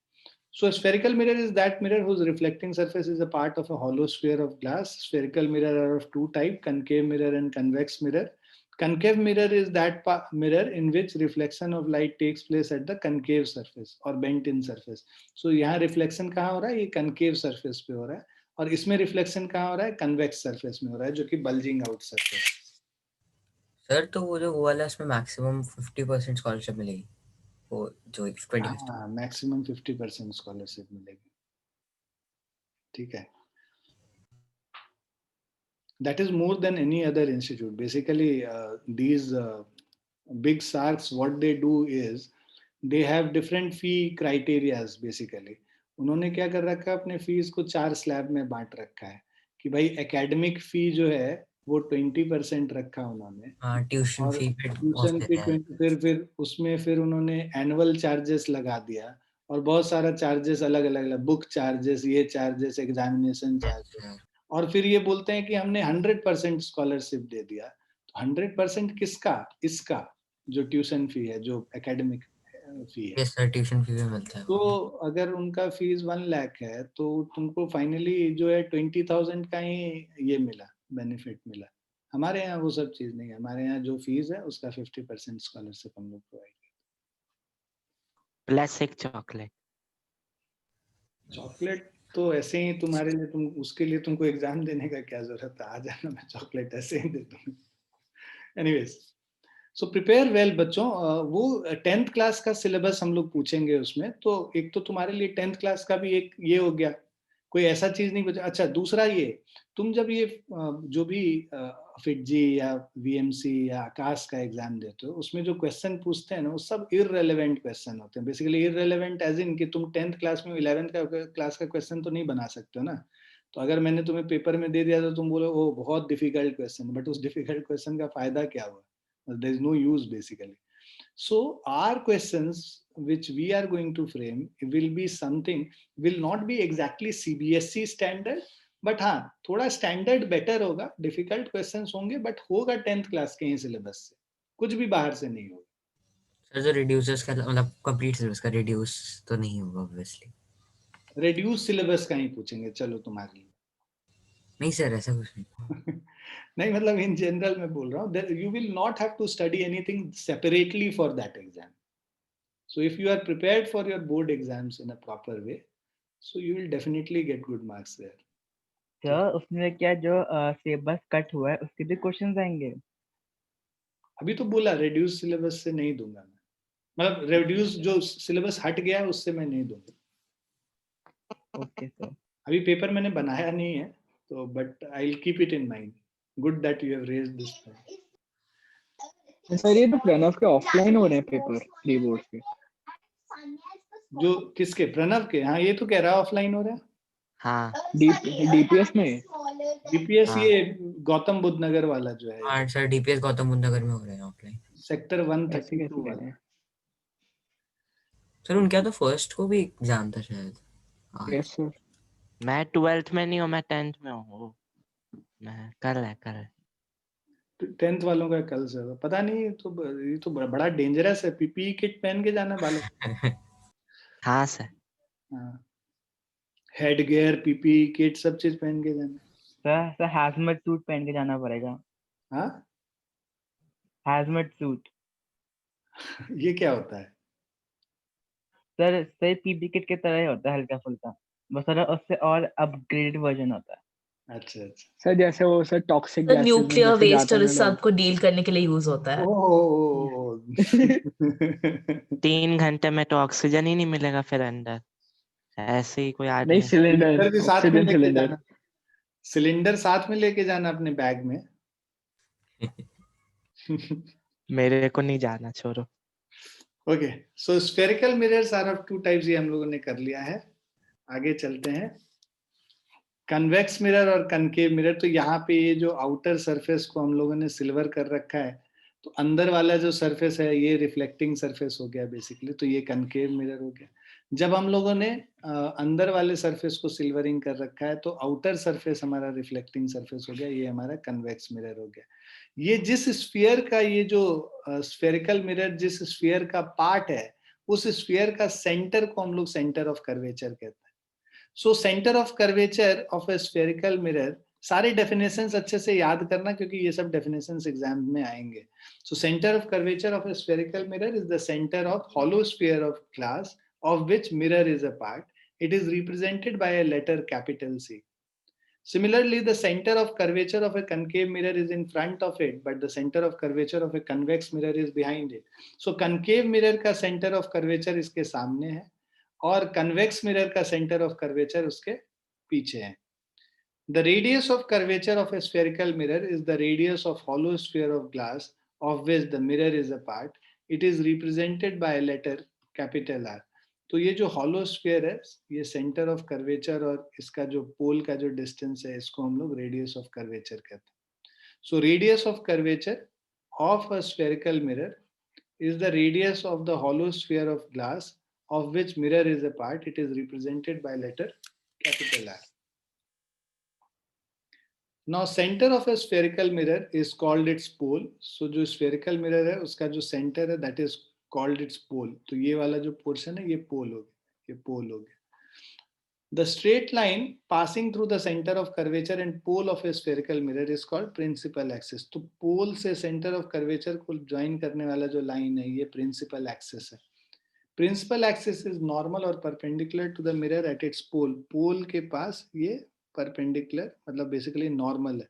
So a spherical mirror is that mirror whose reflecting surface is a part of a hollow sphere of glass. Spherical mirror are of two types, concave mirror and convex mirror. Concave mirror is that mirror in which reflection of light takes place at the concave surface or bent in surface. So यहाँ reflection कहाँ हो रहा है, ये concave surface पे हो रहा है, और इसमें reflection कहाँ हो रहा है, convex surface में हो रहा है, जो कि bulging out surface। सर तो वो जो हुआ है उसमें मैक्सिमम 50% स्कॉलरशिप मिलेगी, वो जो 20%। हाँ, मैक्सिमम 50% स्कॉलरशिप मिलेगी, ठीक है। That is more than any other institute. Basically, these big SARCs, what they do is they have different fee criterias. Basically, उन्होंने क्या कर रखा है, अपने फीस को 4 स्लैब में बांट रखा है कि भाई एकेडमिक फी जो है वो 20% रखा उन्होंने, हाँ, ट्यूशन और फी पे ट्यूशन फी 20, फिर उसमें फिर उन्होंने एनुअल चार्जेस लगा दिया, और बहुत सारा चार्जेस अलग अलग, बुक चार्जेस, ये चार्जेस, एग्जामिनेशन चार्जेस, और फिर ये बोलते हैं कि हमने 100% स्कॉलरशिप दे दिया। तो 100% किसका, इसका जो ट्यूशन फी है, जो एकेडमिक फी है। यस सर, ट्यूशन फी भी मिलता है। तो अगर उनका फीस 1 लाख है, तो तुमको फाइनली जो है 20,000 का ही ये मिला, बेनिफिट मिला। हमारे यहाँ वो सब चीज नहीं है, हमारे यहाँ जो फीस है उसका 50% स्कॉलरशिप हम लोग प्रोवाइड करते हैं। प्लस एक चॉकलेट। चॉकलेट तो ऐसे ही तुम्हारे लिए, तुम उसके लिए तुमको एग्जाम देने का क्या जरूरत है, आ जाना, मैं चॉकलेट ऐसे ही दे दूंगा। एनीवेज, सो प्रिपेयर वेल बच्चों। वो 10th क्लास का सिलेबस हम लोग पूछेंगे उसमें, तो एक तो तुम्हारे लिए 10th क्लास का भी एक ये हो गया, कोई ऐसा चीज नहीं बचा। अच्छा, दूसरा ये, तुम जब ये जो भी फिटजी या वीएमसी या आकाश का एग्जाम देते हो, उसमें जो क्वेश्चन पूछते हैं ना, वो सब इररेलेवेंट क्वेश्चन होते हैं। बेसिकली इररेलेवेंट एज इन कि तुम 10th क्लास में 11th क्लास का क्वेश्चन तो नहीं बना सकते हो ना। तो अगर मैंने तुम्हें पेपर में दे दिया तो तुम बोलो ओ बहुत डिफिकल्ट क्वेश्चन, बट उस डिफिकल्ट क्वेश्चन का फायदा क्या हुआ, there is no use basically. So our questions which we are going to frame will be something, will not be exactly CBSE standard, but हाँ थोड़ा स्टैंडर्ड बेटर होगा, difficult questions होंगे, but होगा 10th class के ही syllabus से, कुछ भी बाहर से नहीं होगा। सर जो रिड्यूसर्स का मतलब कंप्लीट सिलेबस का रिड्यूस तो नहीं होगा ऑब्वियसली। रिड्यूस सिलेबस का ही पूछेंगे, चलो तुम्हारे लिए। नहीं सर, ऐसा कुछ नहीं। नहीं, मतलब इन जनरल मैं बोल रहा हूँ, you will not have to study anything separately for that exam. So if you are prepared for your board exams in a proper way, so you will definitely get good marks there. Sir उसमें क्या जो syllabus cut हुआ है उसके भी questions आएंगे? अभी तो बोला रेड्यूस सिलेबस से नहीं दूंगा मैं, मतलब रेड्यूस जो सिलेबस हट गया है उससे मैं नहीं दूंगा। Okay sir. अभी पेपर मैंने बनाया नहीं है, तो but I will keep it in mind. Good that you have raised this point. Sir ये तो प्रणव के ऑफलाइन हो रहे हैं पेपर, प्री बोर्ड के। जो किसके, प्रणव के? हाँ, ये तो कह रहा ऑफलाइन हो रहा है। हाँ डीपीएस में। डीपीएस हाँ। ये गौतम बुद्ध नगर वाला जो है। हाँ सर, डीपीएस गौतम बुद्ध नगर में हो रहे हैं ऑफलाइन। सेक्टर ऐसे 132 कैसे कह वाला। रहे हैं? सर उनके तो फर्स्ट को भी एग्जाम था शायद आज। Yes sir. मैं 12th में नहीं हूँ, मैं 10th में हूँ। मैं कल है। 10th वालों का कल से होगा, पता नहीं। ये तो बड़ा डेंजरस है। पीपीई किट पहन के जाना बालक। हाँ सर। हाँ, हेड गियर, पीपीई किट, सब चीज पहन के जाना। सर हैजमेट सूट पहन के जाना पड़ेगा। हाँ, हैजमेट सूट ये क्या होता है? सर पीपी किट की तरह ही होता है, हल्का फुल्का, बस सर उससे और अपग्रेडेड वर्जन होता है। अच्छा अच्छा। सर जैसे वो सर टॉक्सिक सर गैसेस में न्यूक्लियर जैसे वेस्ट जाते और हैं इस लोग। सब को डील करने के लिए यूज होता है। ओह 3 घंटे में तो ऑक्सीजन ही नहीं मिलेगा फिर अंदर, ऐसे ही कोई नहीं, आदमी। सिलेंडर, सिलेंडर भी साथ में ऑक्सीजन लेके सिलेंडर। जाना। सिलेंडर साथ में लेके जाना अपने बैग में। मेरे को नहीं जाना, छोड़ो। Okay, so spherical mirrors are of two types, ये हम लोगों ने कर लिया है। आगे चलते हैं। कन्वेक्स मिरर और कनकेव मिरर। तो यहाँ पे ये जो आउटर सरफेस को हम लोगों ने सिल्वर कर रखा है, तो अंदर वाला जो सरफेस है ये रिफ्लेक्टिंग सरफेस हो गया बेसिकली, तो ये कनकेव मिरर हो गया। जब हम लोगों ने अंदर वाले सरफेस को सिल्वरिंग कर रखा है, तो आउटर सरफेस हमारा रिफ्लेक्टिंग सरफेस हो गया, ये हमारा कन्वेक्स मिरर हो गया। ये जिस स्फीयर का, ये जो स्फेरिकल मिरर जिस स्फीयर का पार्ट है, उस स्फीयर का सेंटर को हम लोग सेंटर ऑफ कर्वेचर कहते हैं। So centre of curvature of A spherical mirror, सारे डेफिनेशंस अच्छे से याद करना क्योंकि ये सब डेफिनेशंस एग्जाम में आएंगे। So centre of curvature of A spherical mirror is the centre of hollow sphere of glass of which mirror is a part. It is represented by a letter capital C. Similarly, the center of curvature of a concave mirror is in front of it, but the center of curvature of a convex mirror is behind it. So concave mirror का center of curvature इसके सामने है और convex mirror का center of curvature उसके पीछे है. The radius of curvature of a spherical mirror is the radius of hollow sphere of glass of which the mirror is a part. It is represented by a letter capital R. तो ये जो hollow sphere है, ये center of curvature और इसका जो pole का जो distance है, इसको हम लोग radius of curvature कहते हैं. So radius of curvature of a spherical mirror is the radius of the hollow sphere of glass of which mirror is a part. It is represented by letter capital R. Now center of a spherical mirror is called its pole. So जो spherical mirror है उसका जो center है that is called its pole. तो ये वाला जो portion है ये pole हो गया, ये pole हो गया. The straight line passing through the center of curvature and pole of a spherical mirror is called principal axis. तो pole से center of curvature को join करने वाला जो line है ये principal axis है. Principal axis is normal or perpendicular to the mirror at its pole. Pole के पास ये perpendicular मतलब basically normal है.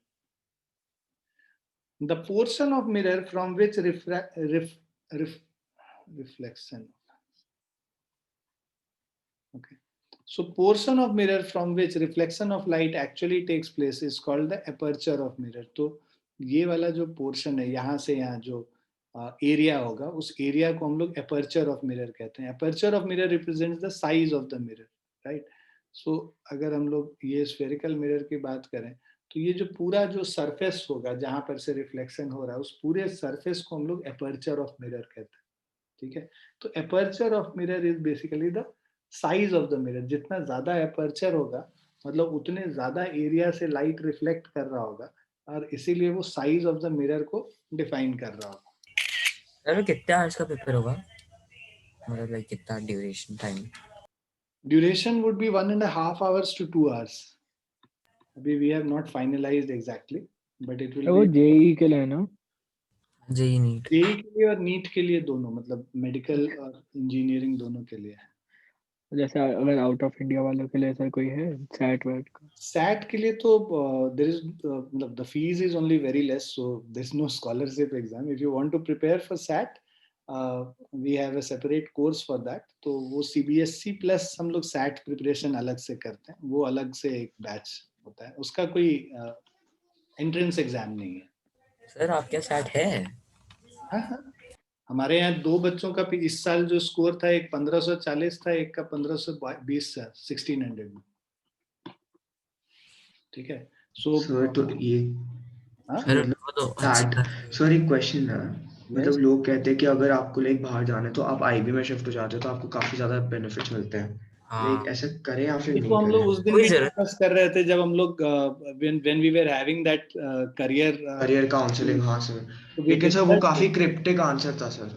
The portion of mirror from which reflection. Okay. So portion of mirror from which reflection of light actually takes place is called the aperture of mirror. तो ये वाला जो portion है यहाँ से यहाँ जो area होगा उस area को हम लोग aperture of mirror कहते हैं. Aperture of mirror represents the size of the mirror, right? So अगर हम लोग ये spherical mirror की बात करें तो ये जो पूरा जो surface होगा जहाँ पर से reflection हो रहा है उस पूरे surface को हम लोग aperture of mirror कहते हैं. ठीक है, तो aperture of mirror is basically the size of the mirror. जितना ज्यादा एपर्चर होगा मतलब उतने ज्यादा एरिया से लाइट रिफ्लेक्ट कर रहा होगा और इसीलिए वो साइज ऑफ द मिरर को डिफाइन कर रहा होगा. सर कितने आवर्स का पेपर होगा, मतलब लाइक कितना duration time? Duration would be 1.5 hours to 2 hours. अभी we have not finalised exactly but it will वो बी. जेई के लिए ना, जेई नीट जेई के लिए और नीट के लिए दोनों, मतलब मेडिकल और इंजीनियरिंग दोनों के लिए है. जैसे अगर आउट ऑफ इंडिया वालों के लिए सर कोई है सैट वैट का? सैट के लिए तो देयर इज मतलब the fees is only very less, so there is no scholarship exam. If you want to prepare for SAT we have a separate course for that. तो वो CBSE plus हम लोग set preparation अलग से करते हैं, वो अलग से एक बैच होता है, उसका कोई एंट्रेंस एग्जाम नहीं है. सर आपके साथ है? हाँ हाँ, हमारे यहाँ 2 बच्चों का भी इस साल जो स्कोर था, एक 1540 था, एक का 1520 था 1600 में. ठीक है, सो सर तो ये हाँ सर मतलब वो तो स्टार्ट, अच्छा सॉरी क्वेश्चन मतलब Yes. लोग कहते हैं कि अगर आपको लाइक बाहर जाना है तो आप आईबी में शिफ्ट हो जाते हो तो आपको काफी ज्यादा बेनिफिट्स मिलते हैं। लाइक हाँ ऐसे करें या फिर ये नहीं तो हम लोग करें? उस दिन कोई भी जरूरत डिस्कस कर रहे थे जब हम लोग when we were having that career career counselling, हाँ सर। तो we लेकिन सर वो discussed काफी it. क्रिप्टिक आंसर था सर।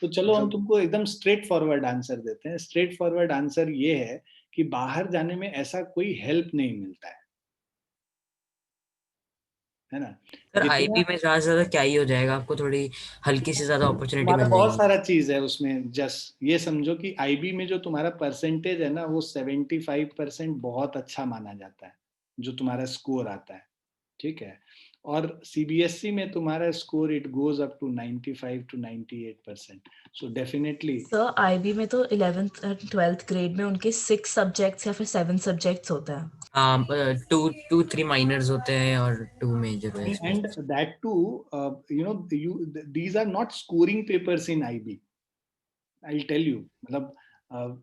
तो चलो हम मतलब तुमको एकदम स्ट्रेट फॉरवर्ड आंसर देते हैं। स्ट्रेट फॉरवर्ड आंसर ये है कि बाहर जाने में ऐसा कोई हेल्प नहीं मिलता है ना। सर जितना आईबी में ज्यादा से ज्यादा क्या ही हो जाएगा, आपको थोड़ी हल्की सी ज्यादा अपॉर्चुनिटी तुम्हारा मिल बहुत जाएगी। सारा चीज है उसमें। जस्ट ये समझो कि आईबी में जो तुम्हारा परसेंटेज है ना वो 75% बहुत अच्छा माना जाता है, जो तुम्हारा स्कोर आता है, ठीक है। और सीबीएसई में तुम्हारा score it goes up to 95 to 98%। So definitely sir IB में तो 11th और 12th ग्रेड में उनके 6 सब्जेक्ट्स या फिर 7 सब्जेक्ट्स होते हैं। हाँ 2-3 माइनर्स होते हैं और 2 मेजर है इसमें। and that too these are not scoring papers in IB. I'll tell you, मतलब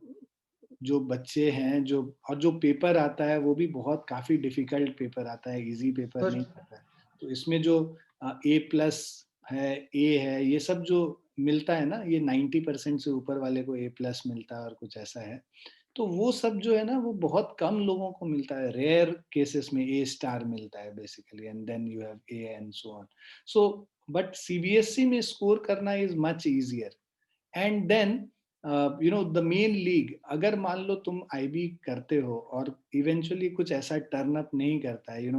जो बच्चे हैं जो और जो पेपर आता है वो भी बहुत काफी डिफिकल्ट पेपर आता है, इजी पेपर सर नहीं आता है। तो इसमें जो A+ है, ए है, ये सब जो मिलता है ना, ये 90% से ऊपर वाले को A+ मिलता है और कुछ ऐसा है। तो वो सब जो है ना वो बहुत कम लोगों को मिलता है। रेयर केसेस में A* मिलता है basically, and then you have A and so on. So but CBSE में स्कोर करना is much easier. And then the main league, अगर मान लो तुम आईबी करते हो और इवेंचुअली कुछ ऐसा टर्न अप नहीं करता है,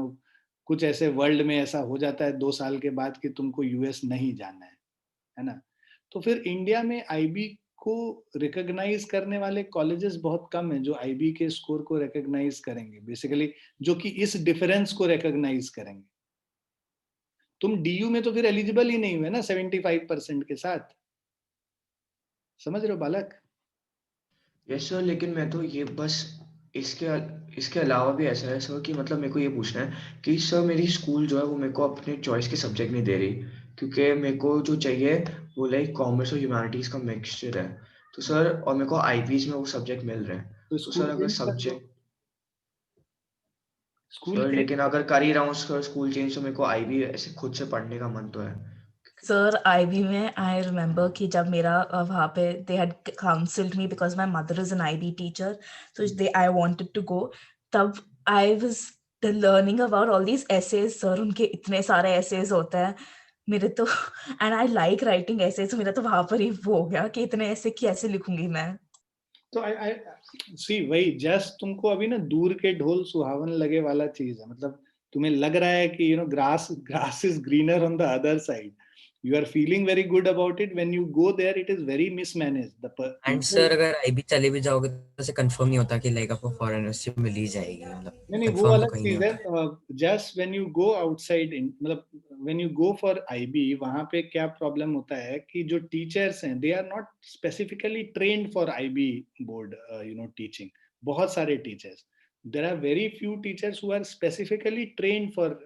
कुछ ऐसे वर्ल्ड में ऐसा हो जाता है 2 साल के बाद कि तुमको यूएस नहीं जाना है ना, तो फिर इंडिया में आईबी को रिकॉग्नाइज करने वाले कॉलेजेस बहुत कम हैं जो आईबी के स्कोर को रिकॉग्नाइज करेंगे बेसिकली, जो कि इस डिफरेंस को रिकॉग्नाइज करेंगे। तुम डीयू में तो फिर एलिजिबल ही नहीं हुए ना 75% के साथ, समझ रहे हो बालक। यस सर, लेकिन मैं तो ये बस इसके इसके अलावा भी ऐसा है सर कि मतलब मेरे को ये पूछना है कि सर मेरी स्कूल जो है वो मेरे को अपने चॉइस के सब्जेक्ट नहीं दे रही, क्योंकि मेरे को जो चाहिए वो लाइक कॉमर्स और ह्यूमैनिटीज़ का मिक्सचर है। तो सर और मेरे को आईबीज में वो सब्जेक्ट मिल रहे हैं। तो तो स्कूल सर अगर चेंज कर दो, सब्जेक्ट स्कूल सर, चेंज। लेकिन अगर कर ही रहा हूँ सर स्कूल चेंज, तो मेरे को आईबी ऐसे खुद से पढ़ने का मन तो है। सर आईबी में आई रिमेम्बर कि जब मेरा वहाँ पे they had counselled me because my mother is an IB teacher, तो they I wanted to go. तब I was learning about all these essays. Sir उनके इतने सारे एसेज होते हैं मेरे तो, and I like writing essays. मेरा तो वहां पर ही वो हो गया कि इतने ऐसे कैसे लिखूंगी मैं। तो आई सी वही जस्ट तुमको अभी ना दूर के ढोल सुहावन लगे वाला चीज है। मतलब तुम्हें लग रहा है कि grass is greener on the other side, you are feeling very good about it, when you go there it is very mismanaged and people. Sir अगर आईबी चले भी जाओगे तो ऐसे कंफर्म नहीं होता कि लाइक आपको फॉरेन यूनिवर्सिटी मिल ही जाएगी, मतलब नहीं नहीं, वो कंफर्म तो अलग कहीं नहीं चीज है। होता। Just when you go outside, मतलब when you go for IB, वहां पे क्या प्रॉब्लम होता है कि जो टीचर्स हैं they are not specifically trained for IB board teaching. बहुत सारे teachers, there are very few teachers who are specifically trained for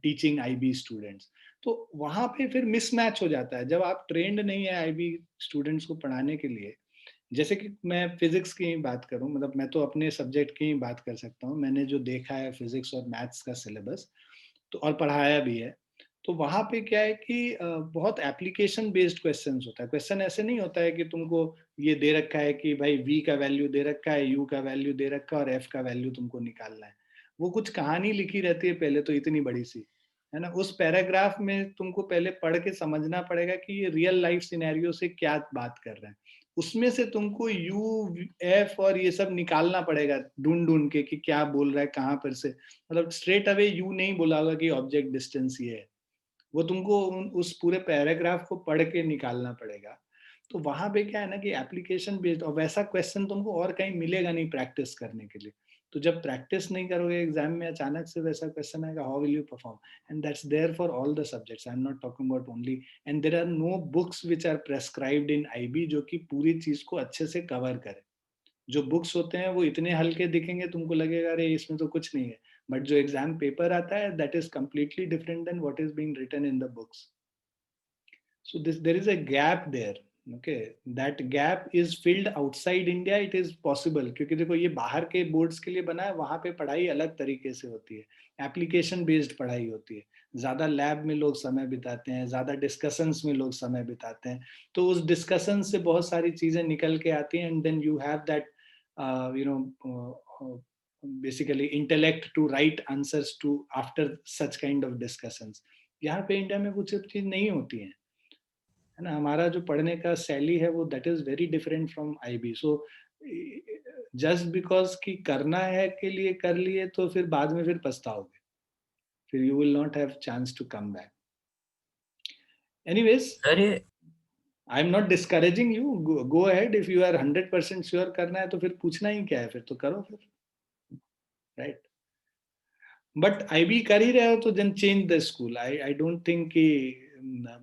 teaching IB students. तो वहां पे फिर मिसमैच हो जाता है जब आप ट्रेंड नहीं है आईबी स्टूडेंट्स को पढ़ाने के लिए। जैसे कि मैं फिजिक्स की ही बात करूं, मतलब मैं तो अपने सब्जेक्ट की ही बात कर सकता हूं। मैंने जो देखा है फिजिक्स और मैथ्स का सिलेबस, तो और पढ़ाया भी है, तो वहां पे क्या है कि बहुत एप्लीकेशन बेस्ड क्वेश्चंस होता है। क्वेश्चन ऐसे नहीं होता है कि तुमको ये दे रखा है कि भाई v का वैल्यू दे रखा है, u का वैल्यू दे रखा है और f का वैल्यू तुमको निकालना है। वो कुछ कहानी लिखी रहती है पहले तो इतनी बड़ी सी, है ना। उस पैराग्राफ में तुमको पहले पढ़ के समझना पड़ेगा कि ये रियल लाइफ सिनेरियो से क्या बात कर रहे हैं। उसमें से तुमको यू एफ और ये सब निकालना पड़ेगा ढूंढ ढूंढ के कि क्या बोल रहा है कहाँ पर से। मतलब स्ट्रेट अवे यू नहीं बोला होगा कि ऑब्जेक्ट डिस्टेंस ये है, वो तुमको उस पूरे पैराग्राफ को पढ़ के निकालना पड़ेगा। तो वहां पे क्या है ना कि एप्लीकेशन बेस्ड, और वैसा क्वेश्चन तुमको और कहीं मिलेगा नहीं प्रैक्टिस करने के लिए। तो जब प्रैक्टिस नहीं करोगे एग्जाम में, अचानक से वैसा क्वेश्चन आएगा, how will you perform. And that's there for all the subjects, I am not talking about only. And there are no books which are prescribed in IB जो कि पूरी चीज को अच्छे से कवर करे। जो बुक्स होते हैं वो इतने हल्के दिखेंगे, तुमको लगेगा अरे इसमें तो कुछ नहीं है, बट जो एग्जाम पेपर आता है that is completely different than what is being written in the books. So this there is a gap there, okay, that gap is filled outside India, it is possible, क्योंकि देखो ये बाहर के boards के लिए बना है, वहां पे पढ़ाई अलग तरीके से होती है, एप्लीकेशन बेस्ड पढ़ाई होती है, ज्यादा लैब में लोग समय बिताते हैं, ज्यादा डिस्कशंस में लोग समय बिताते हैं, तो उस डिस्कशन से बहुत सारी चीजें निकल के आती हैं, and then you have that you know basically intellect to write answers to after such kind of discussions. यहाँ पे इंडिया में कुछ चीज नहीं होती है ना, हमारा जो पढ़ने का शैली है वो that is very different from IB. So just because कि करना है के लिए कर लिए तो फिर बाद में फिर पछताओगे, फिर you will not have chance to come back. Anyways, sir ये I am not discouraging you, go ahead, if you are 100% sure करना है तो फिर पूछना ही क्या है, फिर तो करो फिर, राइट। बट आईबी कर ही रहे हो तो then change the school. I don't think कि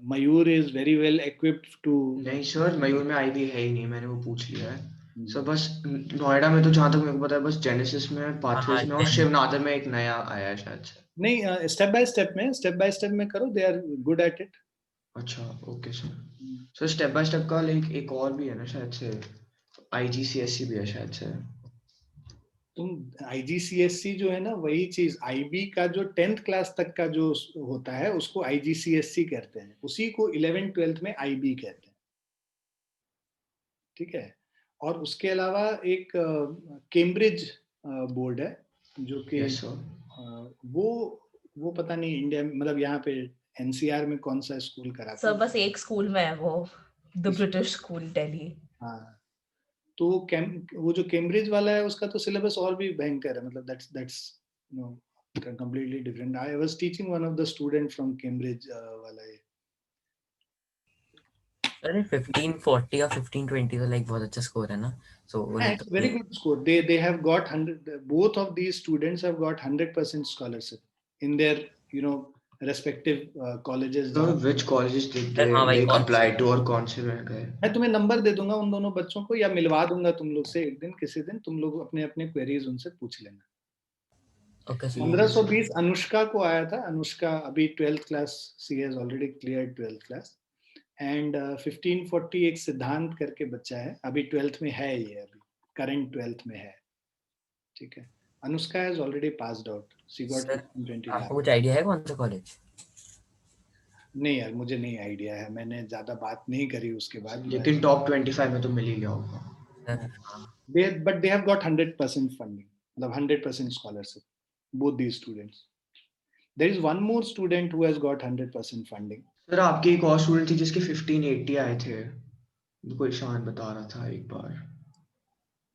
Mayur is very well equipped to. नहीं सर, मयूर में आईबी है ही नहीं, मैंने वो पूछ लिया है सर। बस नोएडा में तो जहाँ तक मेरे को पता है बस जेनेसिस में, पाथवेज में और शिवनाथर में एक नया आया है शायद से। नहीं, स्टेप बाय स्टेप में करो, they are good at it. अच्छा okay sir. Sir step by step का एक और भी है ना शायद से, आईजीसीएसई भी है शायद से। तुम आईजीसीएससी जो है ना, वही चीज आईबी का जो 10th क्लास तक का जो होता है उसको आईजीसीएससी कहते हैं, उसी को 11th 12th में आईबी कहते हैं, ठीक है। और उसके अलावा एक कैम्ब्रिज बोर्ड है जो कि यस सर। वो पता नहीं इंडिया में, मतलब यहाँ पे एनसीआर में कौन सा स्कूल कराता सर है। बस एक स्कूल में है वो, द ब्रिटिश स्कूल दिल्ली। हाँ, तो वो जो कैम्ब्रिज वाला है उसका तो सिलेबस और भी भयंकर है, मतलब that's you know completely different. I was teaching one of the student from Cambridge वाला है। सर 1540 और 1520 तो लाइक बहुत अच्छा स्कोर है ना, सो Yeah, it's very good score. They have got 100. Both of these students have got 100% scholarship in their respective colleges. So which colleges did they हाँ भाई, like कौन apply to और कौन से में गए? मैं तुम्हें नंबर दे दूंगा उन दोनों बच्चों को, या मिलवा दूंगा तुम लोग से एक दिन, किसी दिन तुम लोग अपने अपने क्वेरीज उनसे पूछ लेना। Okay sir. 1520 अनुष्का को आया था। अनुष्का अभी 12th class, she has already cleared 12th class. And 1540 एक सिद्धांत करके बच्चा है, अभी 12th में है, ये अभी करंट 12th में है, ठीक है। Anushka has already passed out, she got 1520 आपको कुछ आइडिया है कौन सा कॉलेज? नहीं यार, मुझे नहीं आइडिया है, मैंने ज्यादा बात नहीं करी उसके बाद। लेकिन टॉप 25 में तो मिल ही गया होगा। But they have got 100% funding, मतलब 100% scholarship, both these students. There is one more student who has got 100% funding. Sir आपकी एक और स्टूडेंट थी जिसके 1580 आए थे, कोई ईशान बता रहा था एक बार,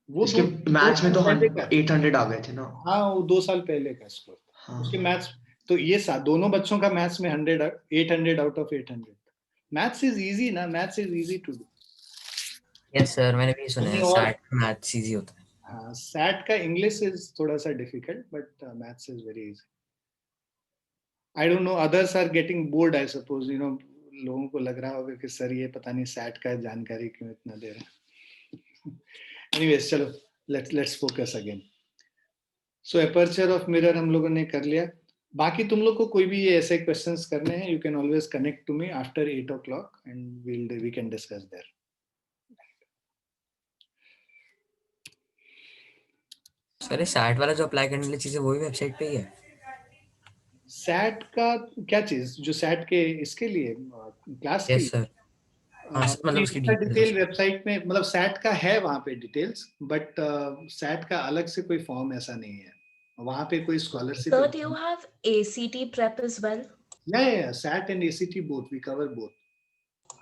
वो इसके मैथ्स में तो 800 आ गए थे ना। हाँ, वो 2 साल पहले का स्कोर था। उसके मैथ्स तो ये दोनों बच्चों का मैथ्स में 800 out of 800। Maths is easy ना, maths is easy to do. Yes sir, मैंने भी सुना है सैट मैथ्स इजी होता है। हाँ, सैट का इंग्लिश इज थोड़ा सा difficult, but maths is very easy. I don't know, others are getting bored, I suppose, लोगों को लग रहा होगा कि सर ये पता नहीं सैट का जानकारी क्यों इतना दे रहे हैं। एनीवेज, चलो let's focus again. So aperture of mirror हम लोगों ने कर लिया। बाकी तुम लोग को कोई भी ये ऐसे क्वेश्चंस करने हैं, you can always connect to me after 8 o'clock and we can discuss there. Sir SAT वाला जो अप्लाई करने वाली चीज है वो भी वेबसाइट पे ही है? सैट का क्या चीज? जो सैट के इसके लिए क्लास के? Yes sir. हाँ, मतलब उसकी डिटेल वेबसाइट में, मतलब सैट का है वहाँ पे डिटेल्स, बट सैट का अलग से कोई फॉर्म ऐसा नहीं है वहाँ पे, कोई scholarship. Sir, do you have ACT prep as well? Yeah, SAT and ACT both, we cover both.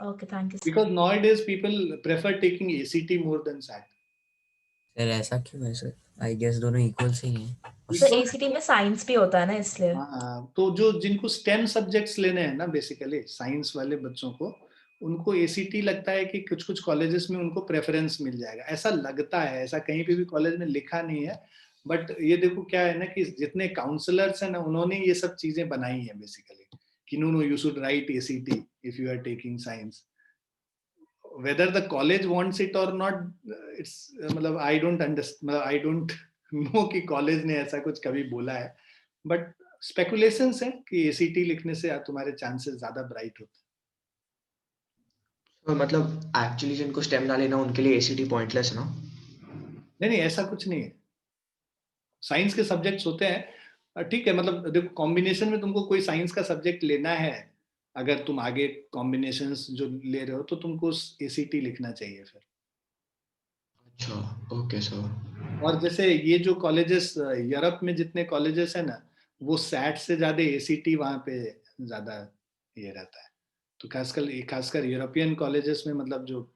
Okay, thank you, sir. Because nowadays people prefer taking ACT more than SAT. Sir ऐसा क्यों है sir? I guess दोनों equal से ही हैं। Sir ACT में science भी होता है ना, इसलिए। हाँ, तो जो जिनको स्टेम सब्जेक्ट्स लेने हैं ना, बेसिकली साइंस वाले बच्चों को, उनको ACT लगता है कि कुछ कुछ कॉलेजेस में उनको प्रेफरेंस मिल जाएगा, ऐसा लगता है। ऐसा कहीं पे भी कॉलेज में लिखा नहीं है, बट ये देखो क्या है ना कि जितने काउंसलर्स हैं ना, उन्होंने ये सब चीजें बनाई हैं बेसिकली कि no you should write ACT if you are taking science. whether the college wants it or not, it's मतलब I don't understand, I don't know कि college ने ऐसा कुछ कभी बोला है, but speculations है कि ACT लिखने से तुम्हारे chances ज्यादा bright होते हैं। तो मतलब एक्चुअली जिनको स्टेम ना लेना उनके लिए एसीटी पॉइंटलेस है ना? नहीं नहीं, ऐसा कुछ नहीं है। साइंस के सब्जेक्ट्स होते हैं, ठीक है, मतलब देखो कॉम्बिनेशन में तुमको कोई साइंस का सब्जेक्ट लेना है, अगर तुम आगे कॉम्बिनेशंस जो ले रहे हो तो तुमको एसीटी लिखना चाहिए फिर। अच्छा, ओके सर। और जैसे ये जो कॉलेजेस यूरोप में जितने कॉलेजेस है ना, वो सैट से ज्यादा एसीटी वहाँ पे ज्यादा ये रहता है। तो खासकर यूरोपियन कॉलेजेस में, मतलब जो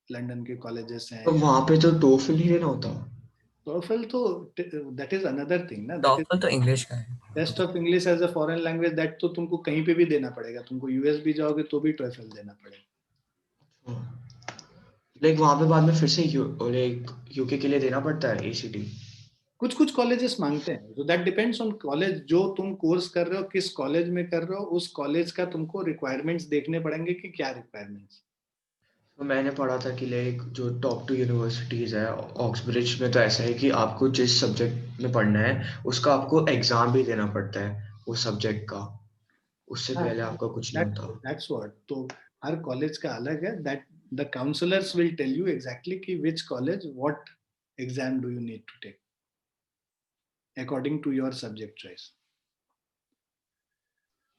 लंदन के कॉलेजेस हैं तो या वहाँ पे तो टोफल नहीं लेना होता? टोफल, तो दैट इज अनदर थिंग ना, दैट इज टॉफल तो इंग्लिश का है। Test of English as a foreign language, that तो तुमको कहीं पे भी देना पड़ेगा, तुमको यूएस भी जाओगे तो भी टोफल देना पड़ेगा। लाइक वहाँ पे बाद में फिर से लाइक यूके के लिए देना पड़ता है एसीटी? कुछ कुछ कॉलेजेस मांगते हैं, तो दैट डिपेंड्स ऑन कॉलेज। जो तुम कोर्स कर रहे हो, किस कॉलेज में कर रहे हो, उस कॉलेज का तुमको रिक्वायरमेंट्स देखने पड़ेंगे कि क्या रिक्वायरमेंट्स। तो मैंने पढ़ा था कि लाइक जो टॉप 2 यूनिवर्सिटीज़ है, ऑक्सब्रिज में तो ऐसा है कि आपको जिस सब्जेक्ट में पढ़ना है उसका आपको एग्ज़ाम भी देना पड़ता है उस सब्जेक्ट का, उससे पहले आपका कुछ नहीं होता। दैट्स व्हाट, तो हर कॉलेज का अलग है। That the counsellors will tell you exactly कि which college what exam do you need to take according to your subject choice.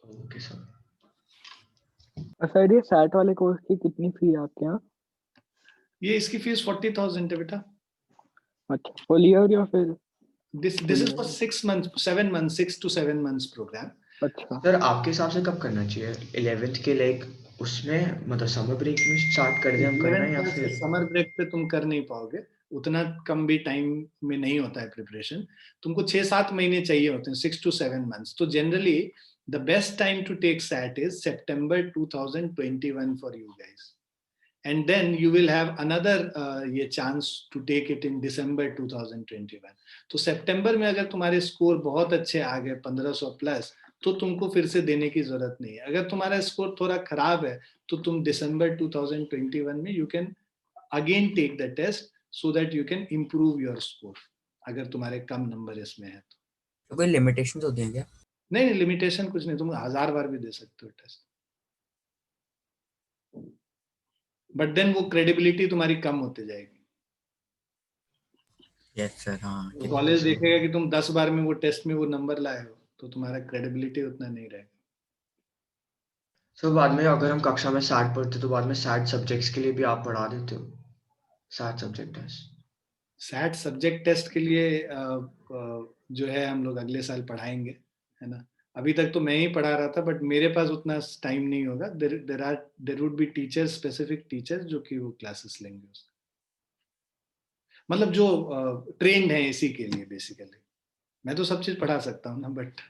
Okay sir. Sir ये सैट वाले कोर्स की कितनी फी है आपके यहाँ? ये इसकी फीस 40,000 है बेटा। अच्छा, फुल ईयर या फिर? This is for 6 months 7 months 6 to 7 months programme. अच्छा, सर आपके हिसाब से कब करना चाहिए 11th के लाइक उसमें, मतलब समर ब्रेक में स्टार्ट कर दें हम करना, 11th या क्लास के फिर? समर ब्रेक पे तुम कर नहीं पाओगे, उतना कम भी टाइम में नहीं होता है प्रिपरेशन। तुमको 6-7 महीने चाहिए होते हैं, 6 to 7 months। तो generally the best time to take SAT is September 2021 for you guys, and then you will have another ये chance to take it in December 2021। तो सितंबर में अगर तुम्हारे स्कोर बहुत अच्छे आ गए 1500 प्लस, तो तुमको फिर से देने की जरूरत नहीं है। अगर तुम्हारा स्कोर थोड़ा खराब है तो तुम दिसंबर 2021 में you can again take the test so that you can improve your score, अगर तुम्हारे कम नंबर इसमें है तो कोई लिमिटेशंस होती हैं क्या? नहीं, लिमिटेशन कुछ नहीं, तुम 1000 बार भी दे सकते हो टेस्ट, बट देन वो क्रेडिबिलिटी तुम्हारी कम होती जाएगी। यस सर, हाँ। तो कॉलेज देखेगा कि तुम 10 बार में वो टेस्ट में वो नंबर लाए हो, तो तुम्हारा क्रेडिबिलिटी उतना नहीं रहेगा। सर बाद में अगर हम कक्षा में 60 पढ़ते तो बाद में 60 सब्जेक्ट्स के लिए भी आप पढ़ा देते हो? 60 subject test? SAT subject test के लिए जो है हम लोग अगले साल पढ़ाएंगे, है ना। अभी तक तो मैं ही पढ़ा रहा था, बट मेरे पास उतना टाइम नहीं होगा। There would be teachers, specific teachers जो कि वो क्लासेस लेंगे उसका, मतलब जो ट्रेंड है इसी के लिए बेसिकली। मैं तो सब चीज पढ़ा सकता हूँ ना, but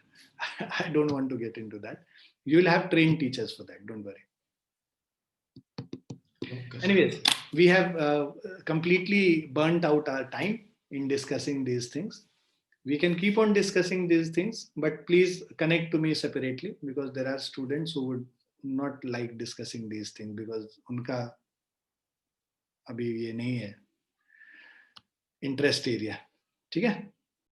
I don't want to get into that. You will have train teachers for that, don't worry. Okay sir. Anyways, we have completely burnt out our time in discussing these things. We can keep on discussing these things, but please connect to me separately, because there are students who would not like discussing these things because उनका अभी ये नहीं है interest area. ठीक है।